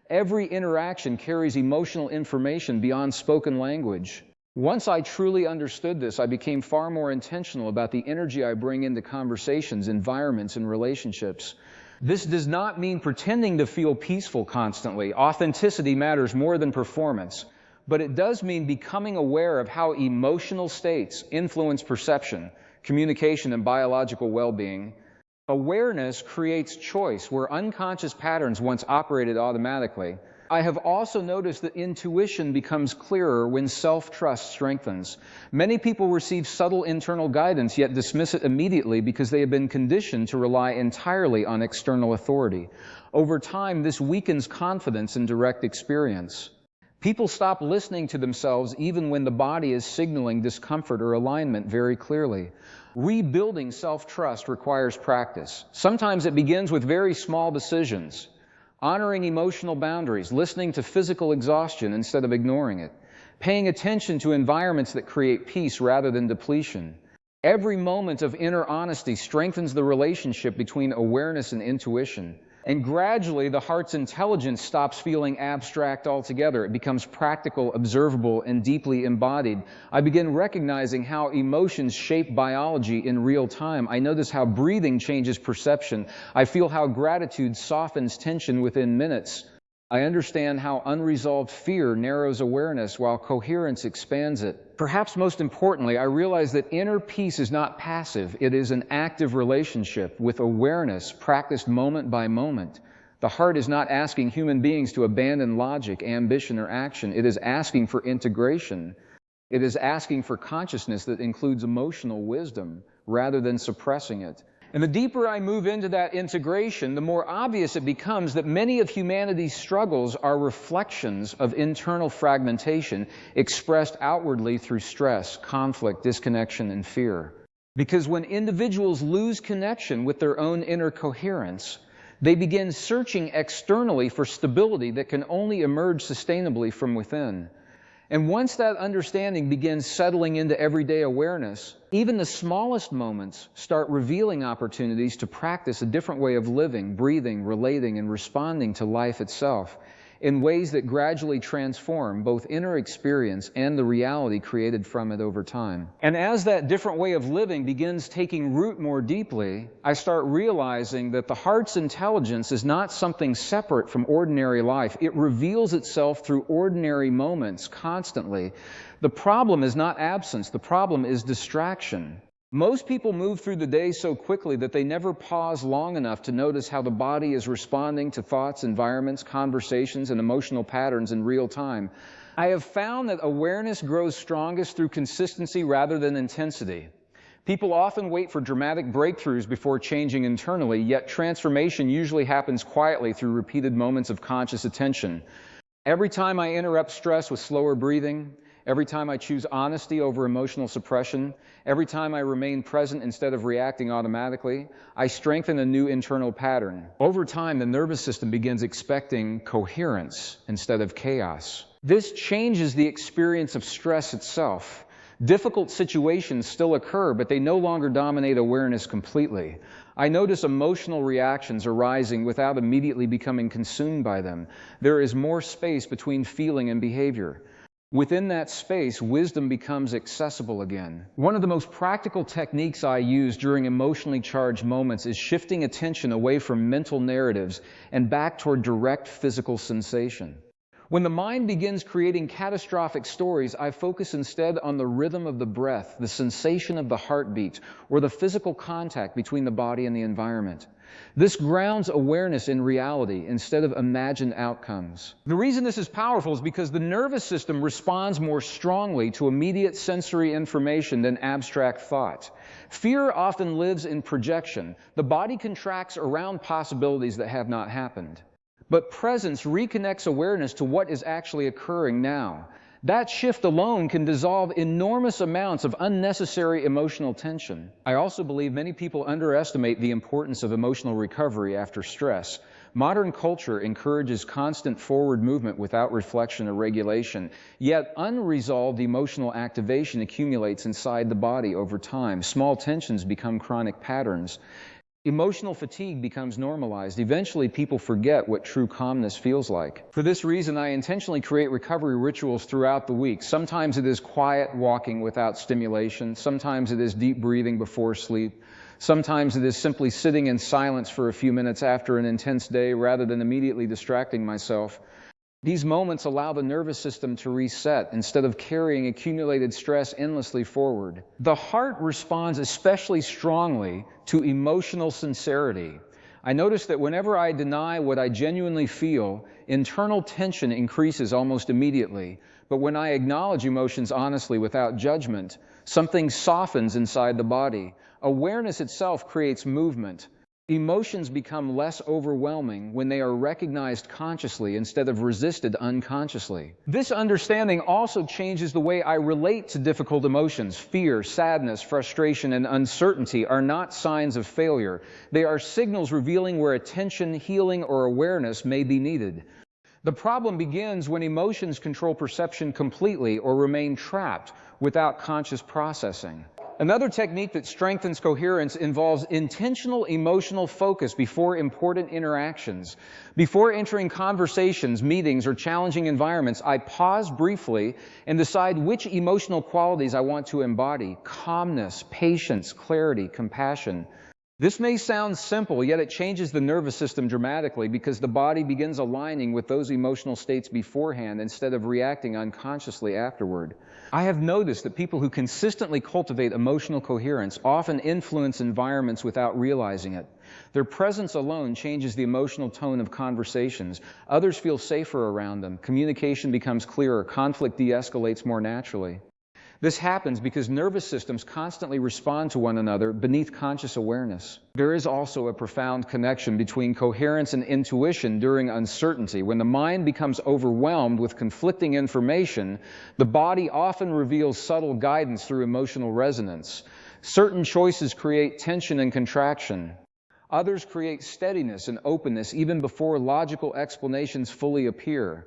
Every interaction carries emotional information beyond spoken language. Once I truly understood this, I became far more intentional about the energy I bring into conversations, environments, and relationships. This does not mean pretending to feel peaceful constantly. Authenticity matters more than performance. But it does mean becoming aware of how emotional states influence perception, communication, and biological well-being. Awareness creates choice where unconscious patterns once operated automatically. I have also noticed that intuition becomes clearer when self-trust strengthens. Many people receive subtle internal guidance yet dismiss it immediately because they have been conditioned to rely entirely on external authority. Over time, this weakens confidence in direct experience. People stop listening to themselves even when the body is signaling discomfort or alignment very clearly. Rebuilding self-trust requires practice. Sometimes it begins with very small decisions. Honoring emotional boundaries, listening to physical exhaustion instead of ignoring it, paying attention to environments that create peace rather than depletion. Every moment of inner honesty strengthens the relationship between awareness and intuition. And gradually, the heart's intelligence stops feeling abstract altogether. It becomes practical, observable, and deeply embodied. I begin recognizing how emotions shape biology in real time. I notice how breathing changes perception. I feel how gratitude softens tension within minutes. I understand how unresolved fear narrows awareness while coherence expands it. Perhaps most importantly, I realize that inner peace is not passive. It is an active relationship with awareness practiced moment by moment. The heart is not asking human beings to abandon logic, ambition, or action. It is asking for integration. It is asking for consciousness that includes emotional wisdom rather than suppressing it. And the deeper I move into that integration, the more obvious it becomes that many of humanity's struggles are reflections of internal fragmentation expressed outwardly through stress, conflict, disconnection, and fear. Because when individuals lose connection with their own inner coherence, they begin searching externally for stability that can only emerge sustainably from within. And once that understanding begins settling into everyday awareness, even the smallest moments start revealing opportunities to practice a different way of living, breathing, relating, and responding to life itself in ways that gradually transform both inner experience and the reality created from it over time. And as that different way of living begins taking root more deeply, I start realizing that the heart's intelligence is not something separate from ordinary life. It reveals itself through ordinary moments constantly. The problem is not absence. The problem is distraction. Most people move through the day so quickly that they never pause long enough to notice how the body is responding to thoughts, environments, conversations, and emotional patterns in real time. I have found that awareness grows strongest through consistency rather than intensity. People often wait for dramatic breakthroughs before changing internally, yet transformation usually happens quietly through repeated moments of conscious attention. Every time I interrupt stress with slower breathing, every time I choose honesty over emotional suppression, every time I remain present instead of reacting automatically, I strengthen a new internal pattern. Over time, the nervous system begins expecting coherence instead of chaos. This changes the experience of stress itself. Difficult situations still occur, but they no longer dominate awareness completely. I notice emotional reactions arising without immediately becoming consumed by them. There is more space between feeling and behavior. Within that space, wisdom becomes accessible again. One of the most practical techniques I use during emotionally charged moments is shifting attention away from mental narratives and back toward direct physical sensation. When the mind begins creating catastrophic stories, I focus instead on the rhythm of the breath, the sensation of the heartbeat, or the physical contact between the body and the environment. This grounds awareness in reality instead of imagined outcomes. The reason this is powerful is because the nervous system responds more strongly to immediate sensory information than abstract thought. Fear often lives in projection. The body contracts around possibilities that have not happened. But presence reconnects awareness to what is actually occurring now. That shift alone can dissolve enormous amounts of unnecessary emotional tension. I also believe many people underestimate the importance of emotional recovery after stress. Modern culture encourages constant forward movement without reflection or regulation, yet unresolved emotional activation accumulates inside the body over time. Small tensions become chronic patterns. Emotional fatigue becomes normalized. Eventually, people forget what true calmness feels like. For this reason, I intentionally create recovery rituals throughout the week. Sometimes it is quiet walking without stimulation. Sometimes it is deep breathing before sleep. Sometimes it is simply sitting in silence for a few minutes after an intense day rather than immediately distracting myself. These moments allow the nervous system to reset instead of carrying accumulated stress endlessly forward. The heart responds especially strongly to emotional sincerity. I notice that whenever I deny what I genuinely feel, internal tension increases almost immediately. But when I acknowledge emotions honestly without judgment, something softens inside the body. Awareness itself creates movement. Emotions become less overwhelming when they are recognized consciously instead of resisted unconsciously. This understanding also changes the way I relate to difficult emotions. Fear, sadness, frustration, and uncertainty are not signs of failure. They are signals revealing where attention, healing, or awareness may be needed. The problem begins when emotions control perception completely or remain trapped without conscious processing. Another technique that strengthens coherence involves intentional emotional focus before important interactions. Before entering conversations, meetings, or challenging environments, I pause briefly and decide which emotional qualities I want to embody: calmness, patience, clarity, compassion. This may sound simple, yet it changes the nervous system dramatically because the body begins aligning with those emotional states beforehand instead of reacting unconsciously afterward. I have noticed that people who consistently cultivate emotional coherence often influence environments without realizing it. Their presence alone changes the emotional tone of conversations. Others feel safer around them. Communication becomes clearer. Conflict de-escalates more naturally. This happens because nervous systems constantly respond to one another beneath conscious awareness. There is also a profound connection between coherence and intuition during uncertainty. When the mind becomes overwhelmed with conflicting information, the body often reveals subtle guidance through emotional resonance. Certain choices create tension and contraction. Others create steadiness and openness even before logical explanations fully appear.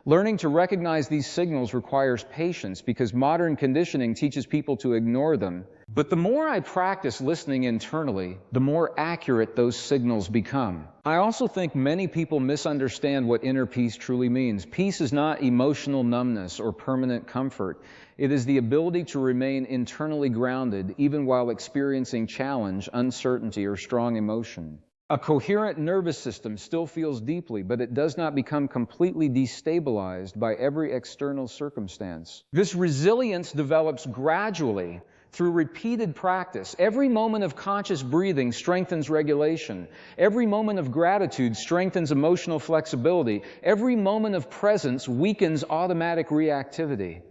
Learning to recognize these signals requires patience because modern conditioning teaches people to ignore them. But the more I practice listening internally, the more accurate those signals become. I also think many people misunderstand what inner peace truly means. Peace is not emotional numbness or permanent comfort. It is the ability to remain internally grounded even while experiencing challenge, uncertainty, or strong emotion. A coherent nervous system still feels deeply, but it does not become completely destabilized by every external circumstance. This resilience develops gradually through repeated practice. Every moment of conscious breathing strengthens regulation. Every moment of gratitude strengthens emotional flexibility. Every moment of presence weakens automatic reactivity.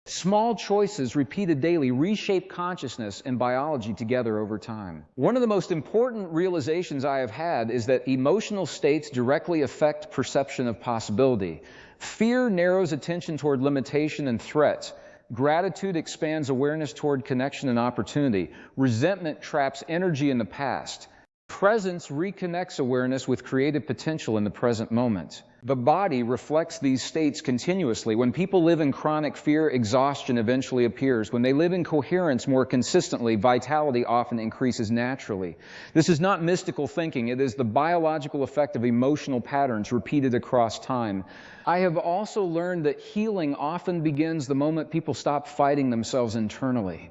Small choices repeated daily reshape consciousness and biology together over time. One of the most important realizations I have had is that emotional states directly affect perception of possibility. Fear narrows attention toward limitation and threat. Gratitude expands awareness toward connection and opportunity. Resentment traps energy in the past. Presence reconnects awareness with creative potential in the present moment. The body reflects these states continuously. When people live in chronic fear, exhaustion eventually appears. When they live in coherence more consistently, vitality often increases naturally. This is not mystical thinking. It is the biological effect of emotional patterns repeated across time. I have also learned that healing often begins the moment people stop fighting themselves internally.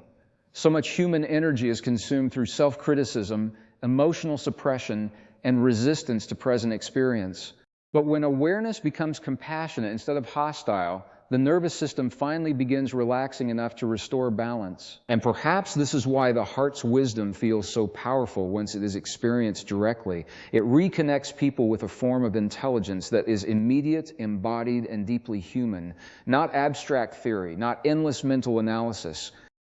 So much human energy is consumed through self-criticism, emotional suppression, and resistance to present experience. But when awareness becomes compassionate instead of hostile, the nervous system finally begins relaxing enough to restore balance. And perhaps this is why the heart's wisdom feels so powerful once it is experienced directly. It reconnects people with a form of intelligence that is immediate, embodied, and deeply human. Not abstract theory, not endless mental analysis.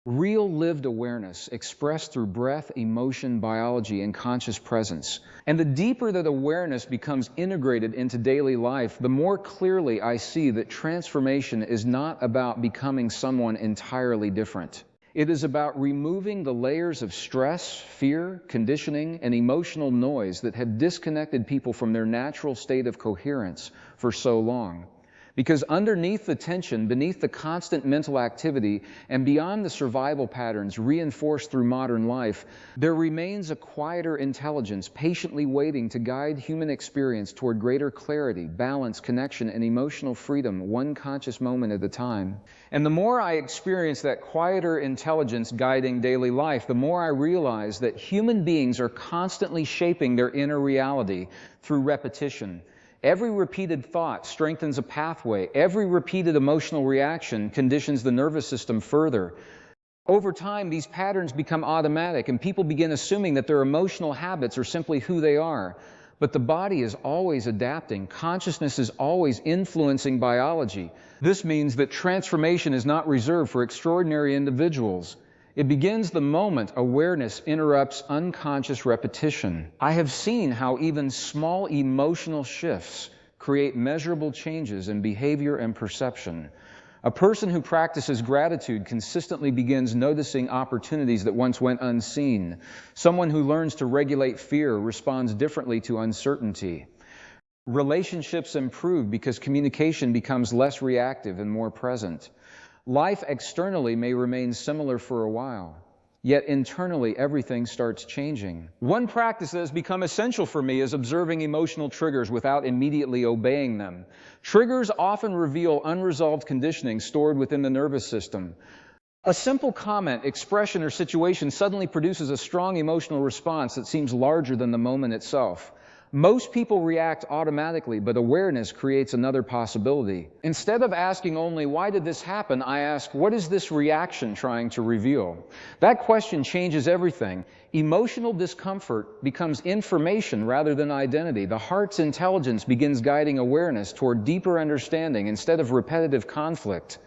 Real lived awareness expressed through breath, emotion, biology, and conscious presence. And the deeper that awareness becomes integrated into daily life, the more clearly I see that transformation is not about becoming someone entirely different. It is about removing the layers of stress, fear, conditioning, and emotional noise that have disconnected people from their natural state of coherence for so long. Because underneath the tension, beneath the constant mental activity, and beyond the survival patterns reinforced through modern life, there remains a quieter intelligence patiently waiting to guide human experience toward greater clarity, balance, connection, and emotional freedom, one conscious moment at a time. And the more I experience that quieter intelligence guiding daily life, the more I realize that human beings are constantly shaping their inner reality through repetition. Every repeated thought strengthens a pathway. Every repeated emotional reaction conditions the nervous system further. Over time, these patterns become automatic, and people begin assuming that their emotional habits are simply who they are. But the body is always adapting. Consciousness is always influencing biology. This means that transformation is not reserved for extraordinary individuals. It begins the moment awareness interrupts unconscious repetition. I have seen how even small emotional shifts create measurable changes in behavior and perception. A person who practices gratitude consistently begins noticing opportunities that once went unseen. Someone who learns to regulate fear responds differently to uncertainty. Relationships improve because communication becomes less reactive and more present. Life externally may remain similar for a while, yet internally everything starts changing. One practice that has become essential for me is observing emotional triggers without immediately obeying them. Triggers often reveal unresolved conditioning stored within the nervous system. A simple comment, expression, or situation suddenly produces a strong emotional response that seems larger than the moment itself. Most people react automatically, but awareness creates another possibility. Instead of asking only, why did this happen, I ask, what is this reaction trying to reveal? That question changes everything. Emotional discomfort becomes information rather than identity. The heart's intelligence begins guiding awareness toward deeper understanding instead of repetitive conflict.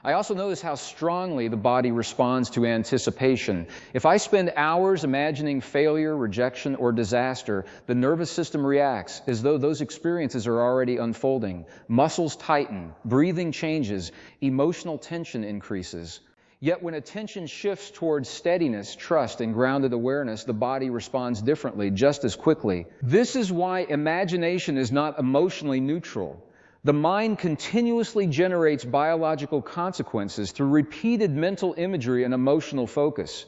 I also notice how strongly the body responds to anticipation. If I spend hours imagining failure, rejection, or disaster, the nervous system reacts as though those experiences are already unfolding. Muscles tighten, breathing changes, emotional tension increases. Yet when attention shifts towards steadiness, trust, and grounded awareness, the body responds differently, just as quickly. This is why imagination is not emotionally neutral. The mind continuously generates biological consequences through repeated mental imagery and emotional focus.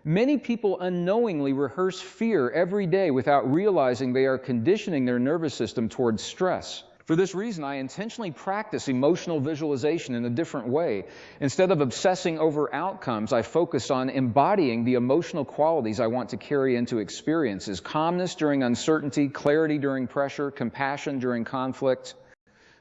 Many people unknowingly rehearse fear every day without realizing they are conditioning their nervous system towards stress. For this reason, I intentionally practice emotional visualization in a different way. Instead of obsessing over outcomes, I focus on embodying the emotional qualities I want to carry into experiences: calmness during uncertainty, clarity during pressure, compassion during conflict.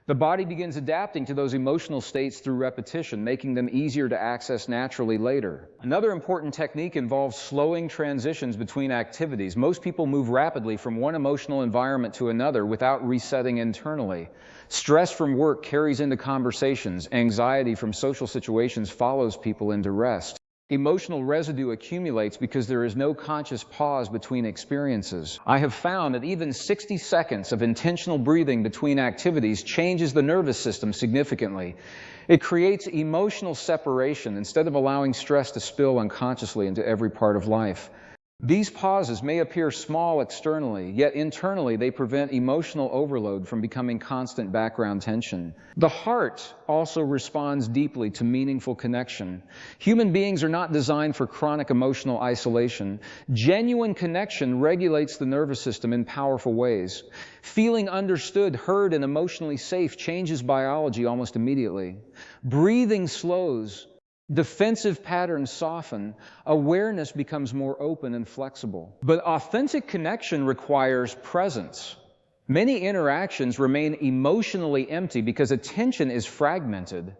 The body begins adapting to those emotional states through repetition, making them easier to access naturally later. Another important technique involves slowing transitions between activities. Most people move rapidly from one emotional environment to another without resetting internally. Stress from work carries into conversations. Anxiety from social situations follows people into rest. Emotional residue accumulates because there is no conscious pause between experiences. I have found that even 60 seconds of intentional breathing between activities changes the nervous system significantly. It creates emotional separation instead of allowing stress to spill unconsciously into every part of life. These pauses may appear small externally, yet internally they prevent emotional overload from becoming constant background tension. The heart also responds deeply to meaningful connection. Human beings are not designed for chronic emotional isolation. Genuine connection regulates the nervous system in powerful ways. Feeling understood, heard, and emotionally safe changes biology almost immediately. Breathing slows. Defensive patterns soften, awareness becomes more open and flexible. But authentic connection requires presence. Many interactions remain emotionally empty because attention is fragmented.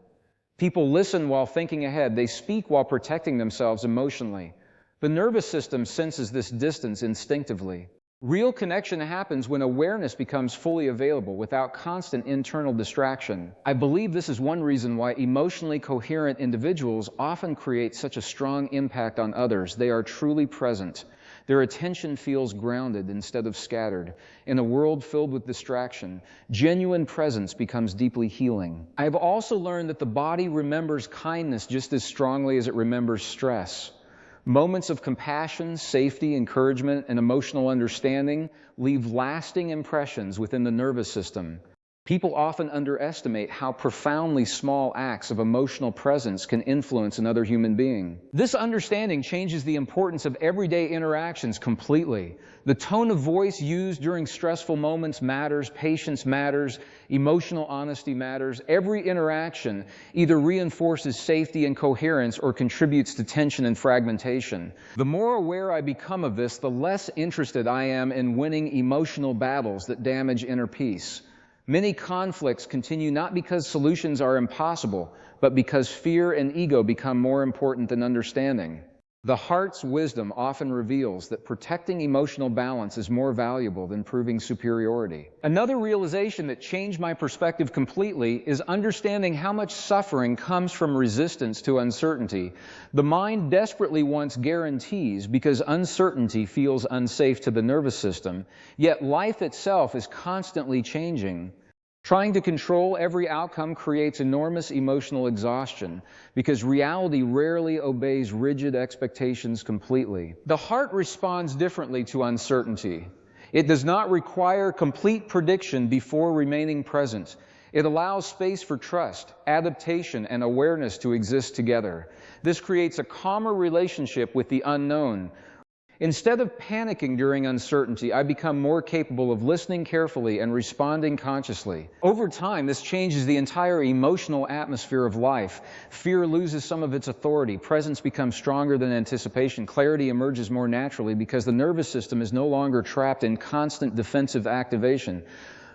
People listen while thinking ahead. They speak while protecting themselves emotionally. The nervous system senses this distance instinctively. Real connection happens when awareness becomes fully available without constant internal distraction. I believe this is one reason why emotionally coherent individuals often create such a strong impact on others. They are truly present. Their attention feels grounded instead of scattered. In a world filled with distraction, genuine presence becomes deeply healing. I have also learned that the body remembers kindness just as strongly as it remembers stress. Moments of compassion, safety, encouragement, and emotional understanding leave lasting impressions within the nervous system. People often underestimate how profoundly small acts of emotional presence can influence another human being. This understanding changes the importance of everyday interactions completely. The tone of voice used during stressful moments matters, patience matters, emotional honesty matters. Every interaction either reinforces safety and coherence or contributes to tension and fragmentation. The more aware I become of this, the less interested I am in winning emotional battles that damage inner peace. Many conflicts continue not because solutions are impossible, but because fear and ego become more important than understanding. The heart's wisdom often reveals that protecting emotional balance is more valuable than proving superiority. Another realization that changed my perspective completely is understanding how much suffering comes from resistance to uncertainty. The mind desperately wants guarantees because uncertainty feels unsafe to the nervous system, yet life itself is constantly changing. Trying to control every outcome creates enormous emotional exhaustion because reality rarely obeys rigid expectations completely. The heart responds differently to uncertainty. It does not require complete prediction before remaining present. It allows space for trust, adaptation, and awareness to exist together. This creates a calmer relationship with the unknown. Instead of panicking during uncertainty, I become more capable of listening carefully and responding consciously. Over time, this changes the entire emotional atmosphere of life. Fear loses some of its authority. Presence becomes stronger than anticipation. Clarity emerges more naturally because the nervous system is no longer trapped in constant defensive activation.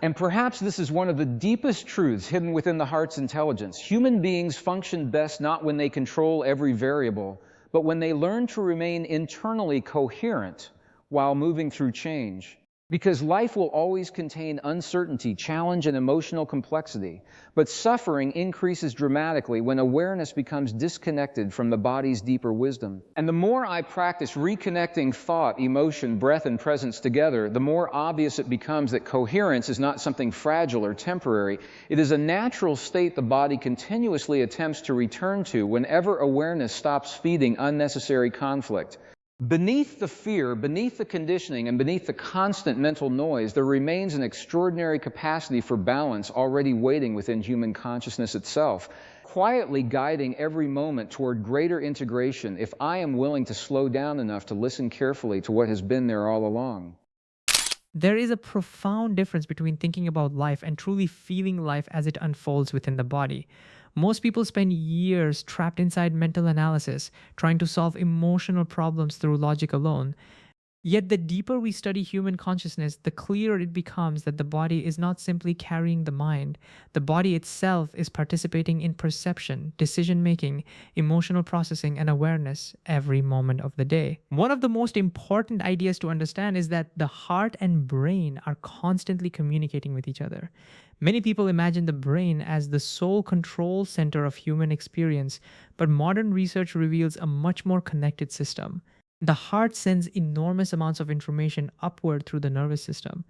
And perhaps this is one of the deepest truths hidden within the heart's intelligence. Human beings function best not when they control every variable, but when they learn to remain internally coherent while moving through change. Because life will always contain uncertainty, challenge, and emotional complexity, but suffering increases dramatically when awareness becomes disconnected from the body's deeper wisdom. And the more I practice reconnecting thought, emotion, breath, and presence together, the more obvious it becomes that coherence is not something fragile or temporary. It is a natural state the body continuously attempts to return to whenever awareness stops feeding unnecessary conflict. Beneath the fear, beneath the conditioning, and beneath the constant mental noise, there remains an extraordinary capacity for balance already waiting within human consciousness itself, quietly guiding every moment toward greater integration if I am willing to slow down enough to listen carefully to what has been there all along. There is a profound difference between thinking about life and truly feeling life as it unfolds within the body. Most people spend years trapped inside mental analysis, trying to solve emotional problems through logic alone. Yet, the deeper we study human consciousness, the clearer it becomes that the body is not simply carrying the mind. The body itself is participating in perception, decision making, emotional processing, and awareness every moment of the day. One of the most important ideas to understand is that the heart and brain are constantly communicating with each other. Many people imagine the brain as the sole control center of human experience, but modern research reveals a much more connected system. The heart sends enormous amounts of information upward through the nervous system.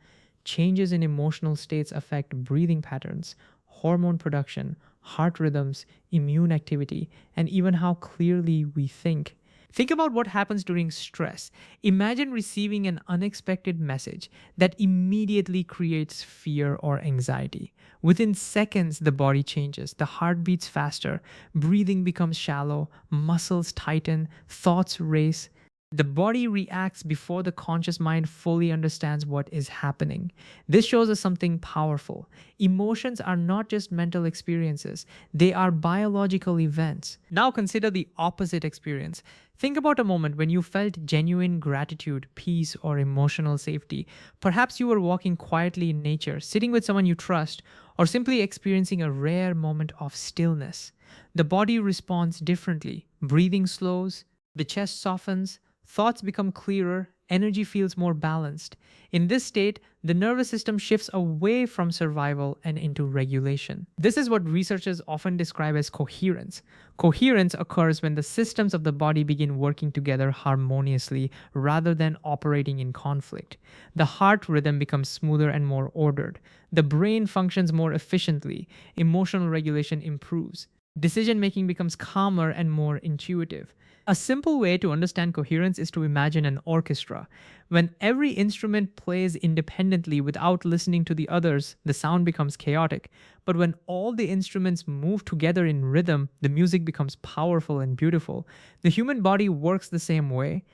Changes in emotional states affect breathing patterns, hormone production, heart rhythms, immune activity, and even how clearly we think. Think about what happens during stress. Imagine receiving an unexpected message that immediately creates fear or anxiety. Within seconds, the body changes, the heart beats faster, breathing becomes shallow, muscles tighten, thoughts race. The body reacts before the conscious mind fully understands what is happening. This shows us something powerful. Emotions are not just mental experiences, they are biological events. Now consider the opposite experience. Think about a moment when you felt genuine gratitude, peace, or emotional safety. Perhaps you were walking quietly in nature, sitting with someone you trust, or simply experiencing a rare moment of stillness. The body responds differently. Breathing slows, the chest softens, thoughts become clearer, energy feels more balanced. In this state, the nervous system shifts away from survival and into regulation. This is what researchers often describe as coherence. Coherence occurs when the systems of the body begin working together harmoniously rather than operating in conflict. The heart rhythm becomes smoother and more ordered. The brain functions more efficiently. Emotional regulation improves. Decision making becomes calmer and more intuitive. A simple way to understand coherence is to imagine an orchestra. When every instrument plays independently without listening to the others, the sound becomes chaotic. But when all the instruments move together in rhythm, the music becomes powerful and beautiful. The human body works the same way.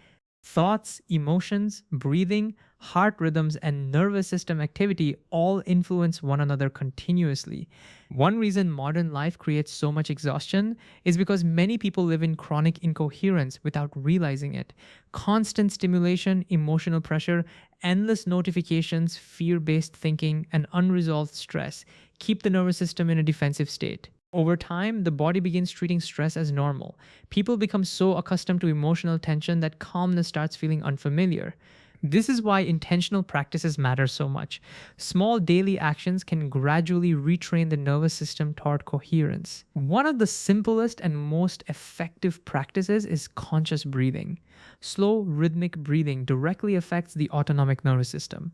Thoughts, emotions, breathing, heart rhythms, and nervous system activity all influence one another continuously. One reason modern life creates so much exhaustion is because many people live in chronic incoherence without realizing it. Constant stimulation, emotional pressure, endless notifications, fear based thinking, and unresolved stress keep the nervous system in a defensive state. Over time, the body begins treating stress as normal. People become so accustomed to emotional tension that calmness starts feeling unfamiliar. This is why intentional practices matter so much. Small daily actions can gradually retrain the nervous system toward coherence. One of the simplest and most effective practices is conscious breathing. Slow, rhythmic breathing directly affects the autonomic nervous system.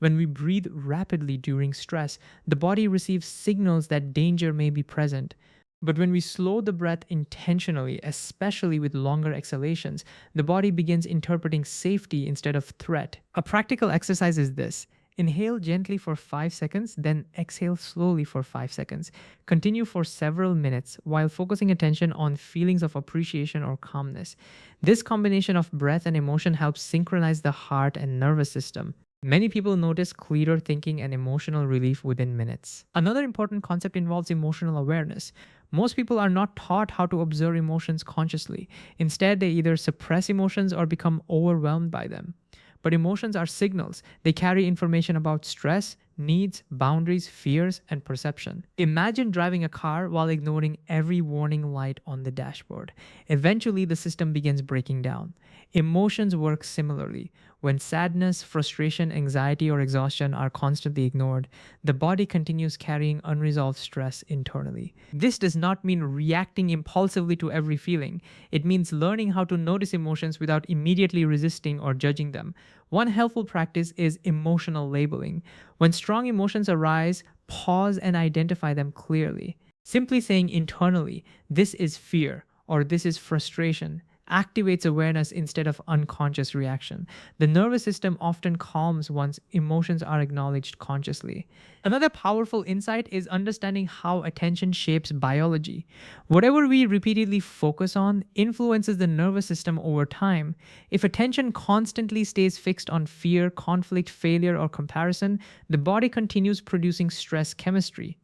When we breathe rapidly during stress, the body receives signals that danger may be present. But when we slow the breath intentionally, especially with longer exhalations, the body begins interpreting safety instead of threat. A practical exercise is this: inhale gently for 5 seconds, then exhale slowly for 5 seconds. Continue for several minutes while focusing attention on feelings of appreciation or calmness. This combination of breath and emotion helps synchronize the heart and nervous system. Many people notice clearer thinking and emotional relief within minutes. Another important concept involves emotional awareness. Most people are not taught how to observe emotions consciously. Instead, they either suppress emotions or become overwhelmed by them. But emotions are signals. They carry information about stress, needs, boundaries, fears, and perception. Imagine driving a car while ignoring every warning light on the dashboard. Eventually, the system begins breaking down. Emotions work similarly. When sadness, frustration, anxiety, or exhaustion are constantly ignored, the body continues carrying unresolved stress internally. This does not mean reacting impulsively to every feeling. It means learning how to notice emotions without immediately resisting or judging them. One helpful practice is emotional labeling. When strong emotions arise, pause and identify them clearly. Simply saying internally, "This is fear," or "This is frustration," activates awareness instead of unconscious reaction. The nervous system often calms once emotions are acknowledged consciously. Another powerful insight is understanding how attention shapes biology. Whatever we repeatedly focus on influences the nervous system over time. If attention constantly stays fixed on fear, conflict, failure, or comparison, the body continues producing stress chemistry.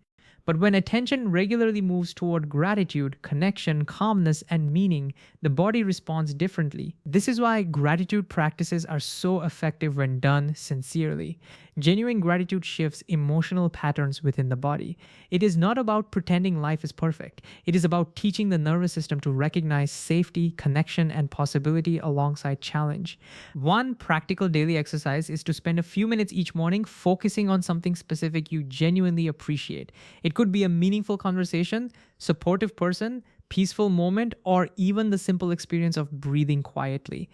But when attention regularly moves toward gratitude, connection, calmness, and meaning, the body responds differently. This is why gratitude practices are so effective when done sincerely. Genuine gratitude shifts emotional patterns within the body. It is not about pretending life is perfect. It is about teaching the nervous system to recognize safety, connection, and possibility alongside challenge. One practical daily exercise is to spend a few minutes each morning focusing on something specific you genuinely appreciate. It could be a meaningful conversation, supportive person, peaceful moment, or even the simple experience of breathing quietly.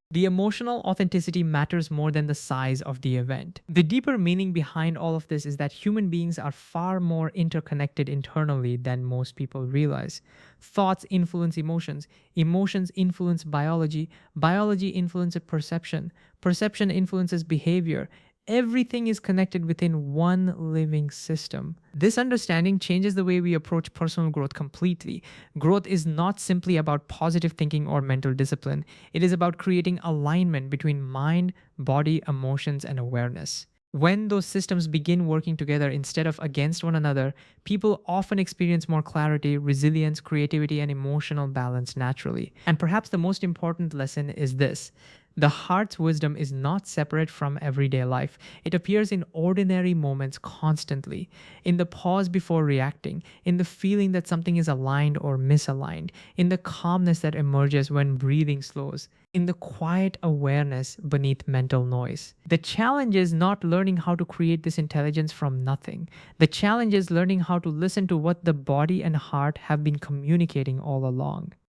The emotional authenticity matters more than the size of the event. The deeper meaning behind all of this is that human beings are far more interconnected internally than most people realize. Thoughts influence emotions, emotions influence biology, biology influences perception, perception influences behavior. Everything is connected within one living system. This understanding changes the way we approach personal growth completely. Growth is not simply about positive thinking or mental discipline, it is about creating alignment between mind, body, emotions, and awareness. When those systems begin working together instead of against one another, people often experience more clarity, resilience, creativity, and emotional balance naturally. And perhaps the most important lesson is this: the heart's wisdom is not separate from everyday life. It appears in ordinary moments constantly, in the pause before reacting, in the feeling that something is aligned or misaligned, in the calmness that emerges when breathing slows, in the quiet awareness beneath mental noise. The challenge is not learning how to create this intelligence from nothing. The challenge is learning how to listen to what the body and heart have been communicating all along.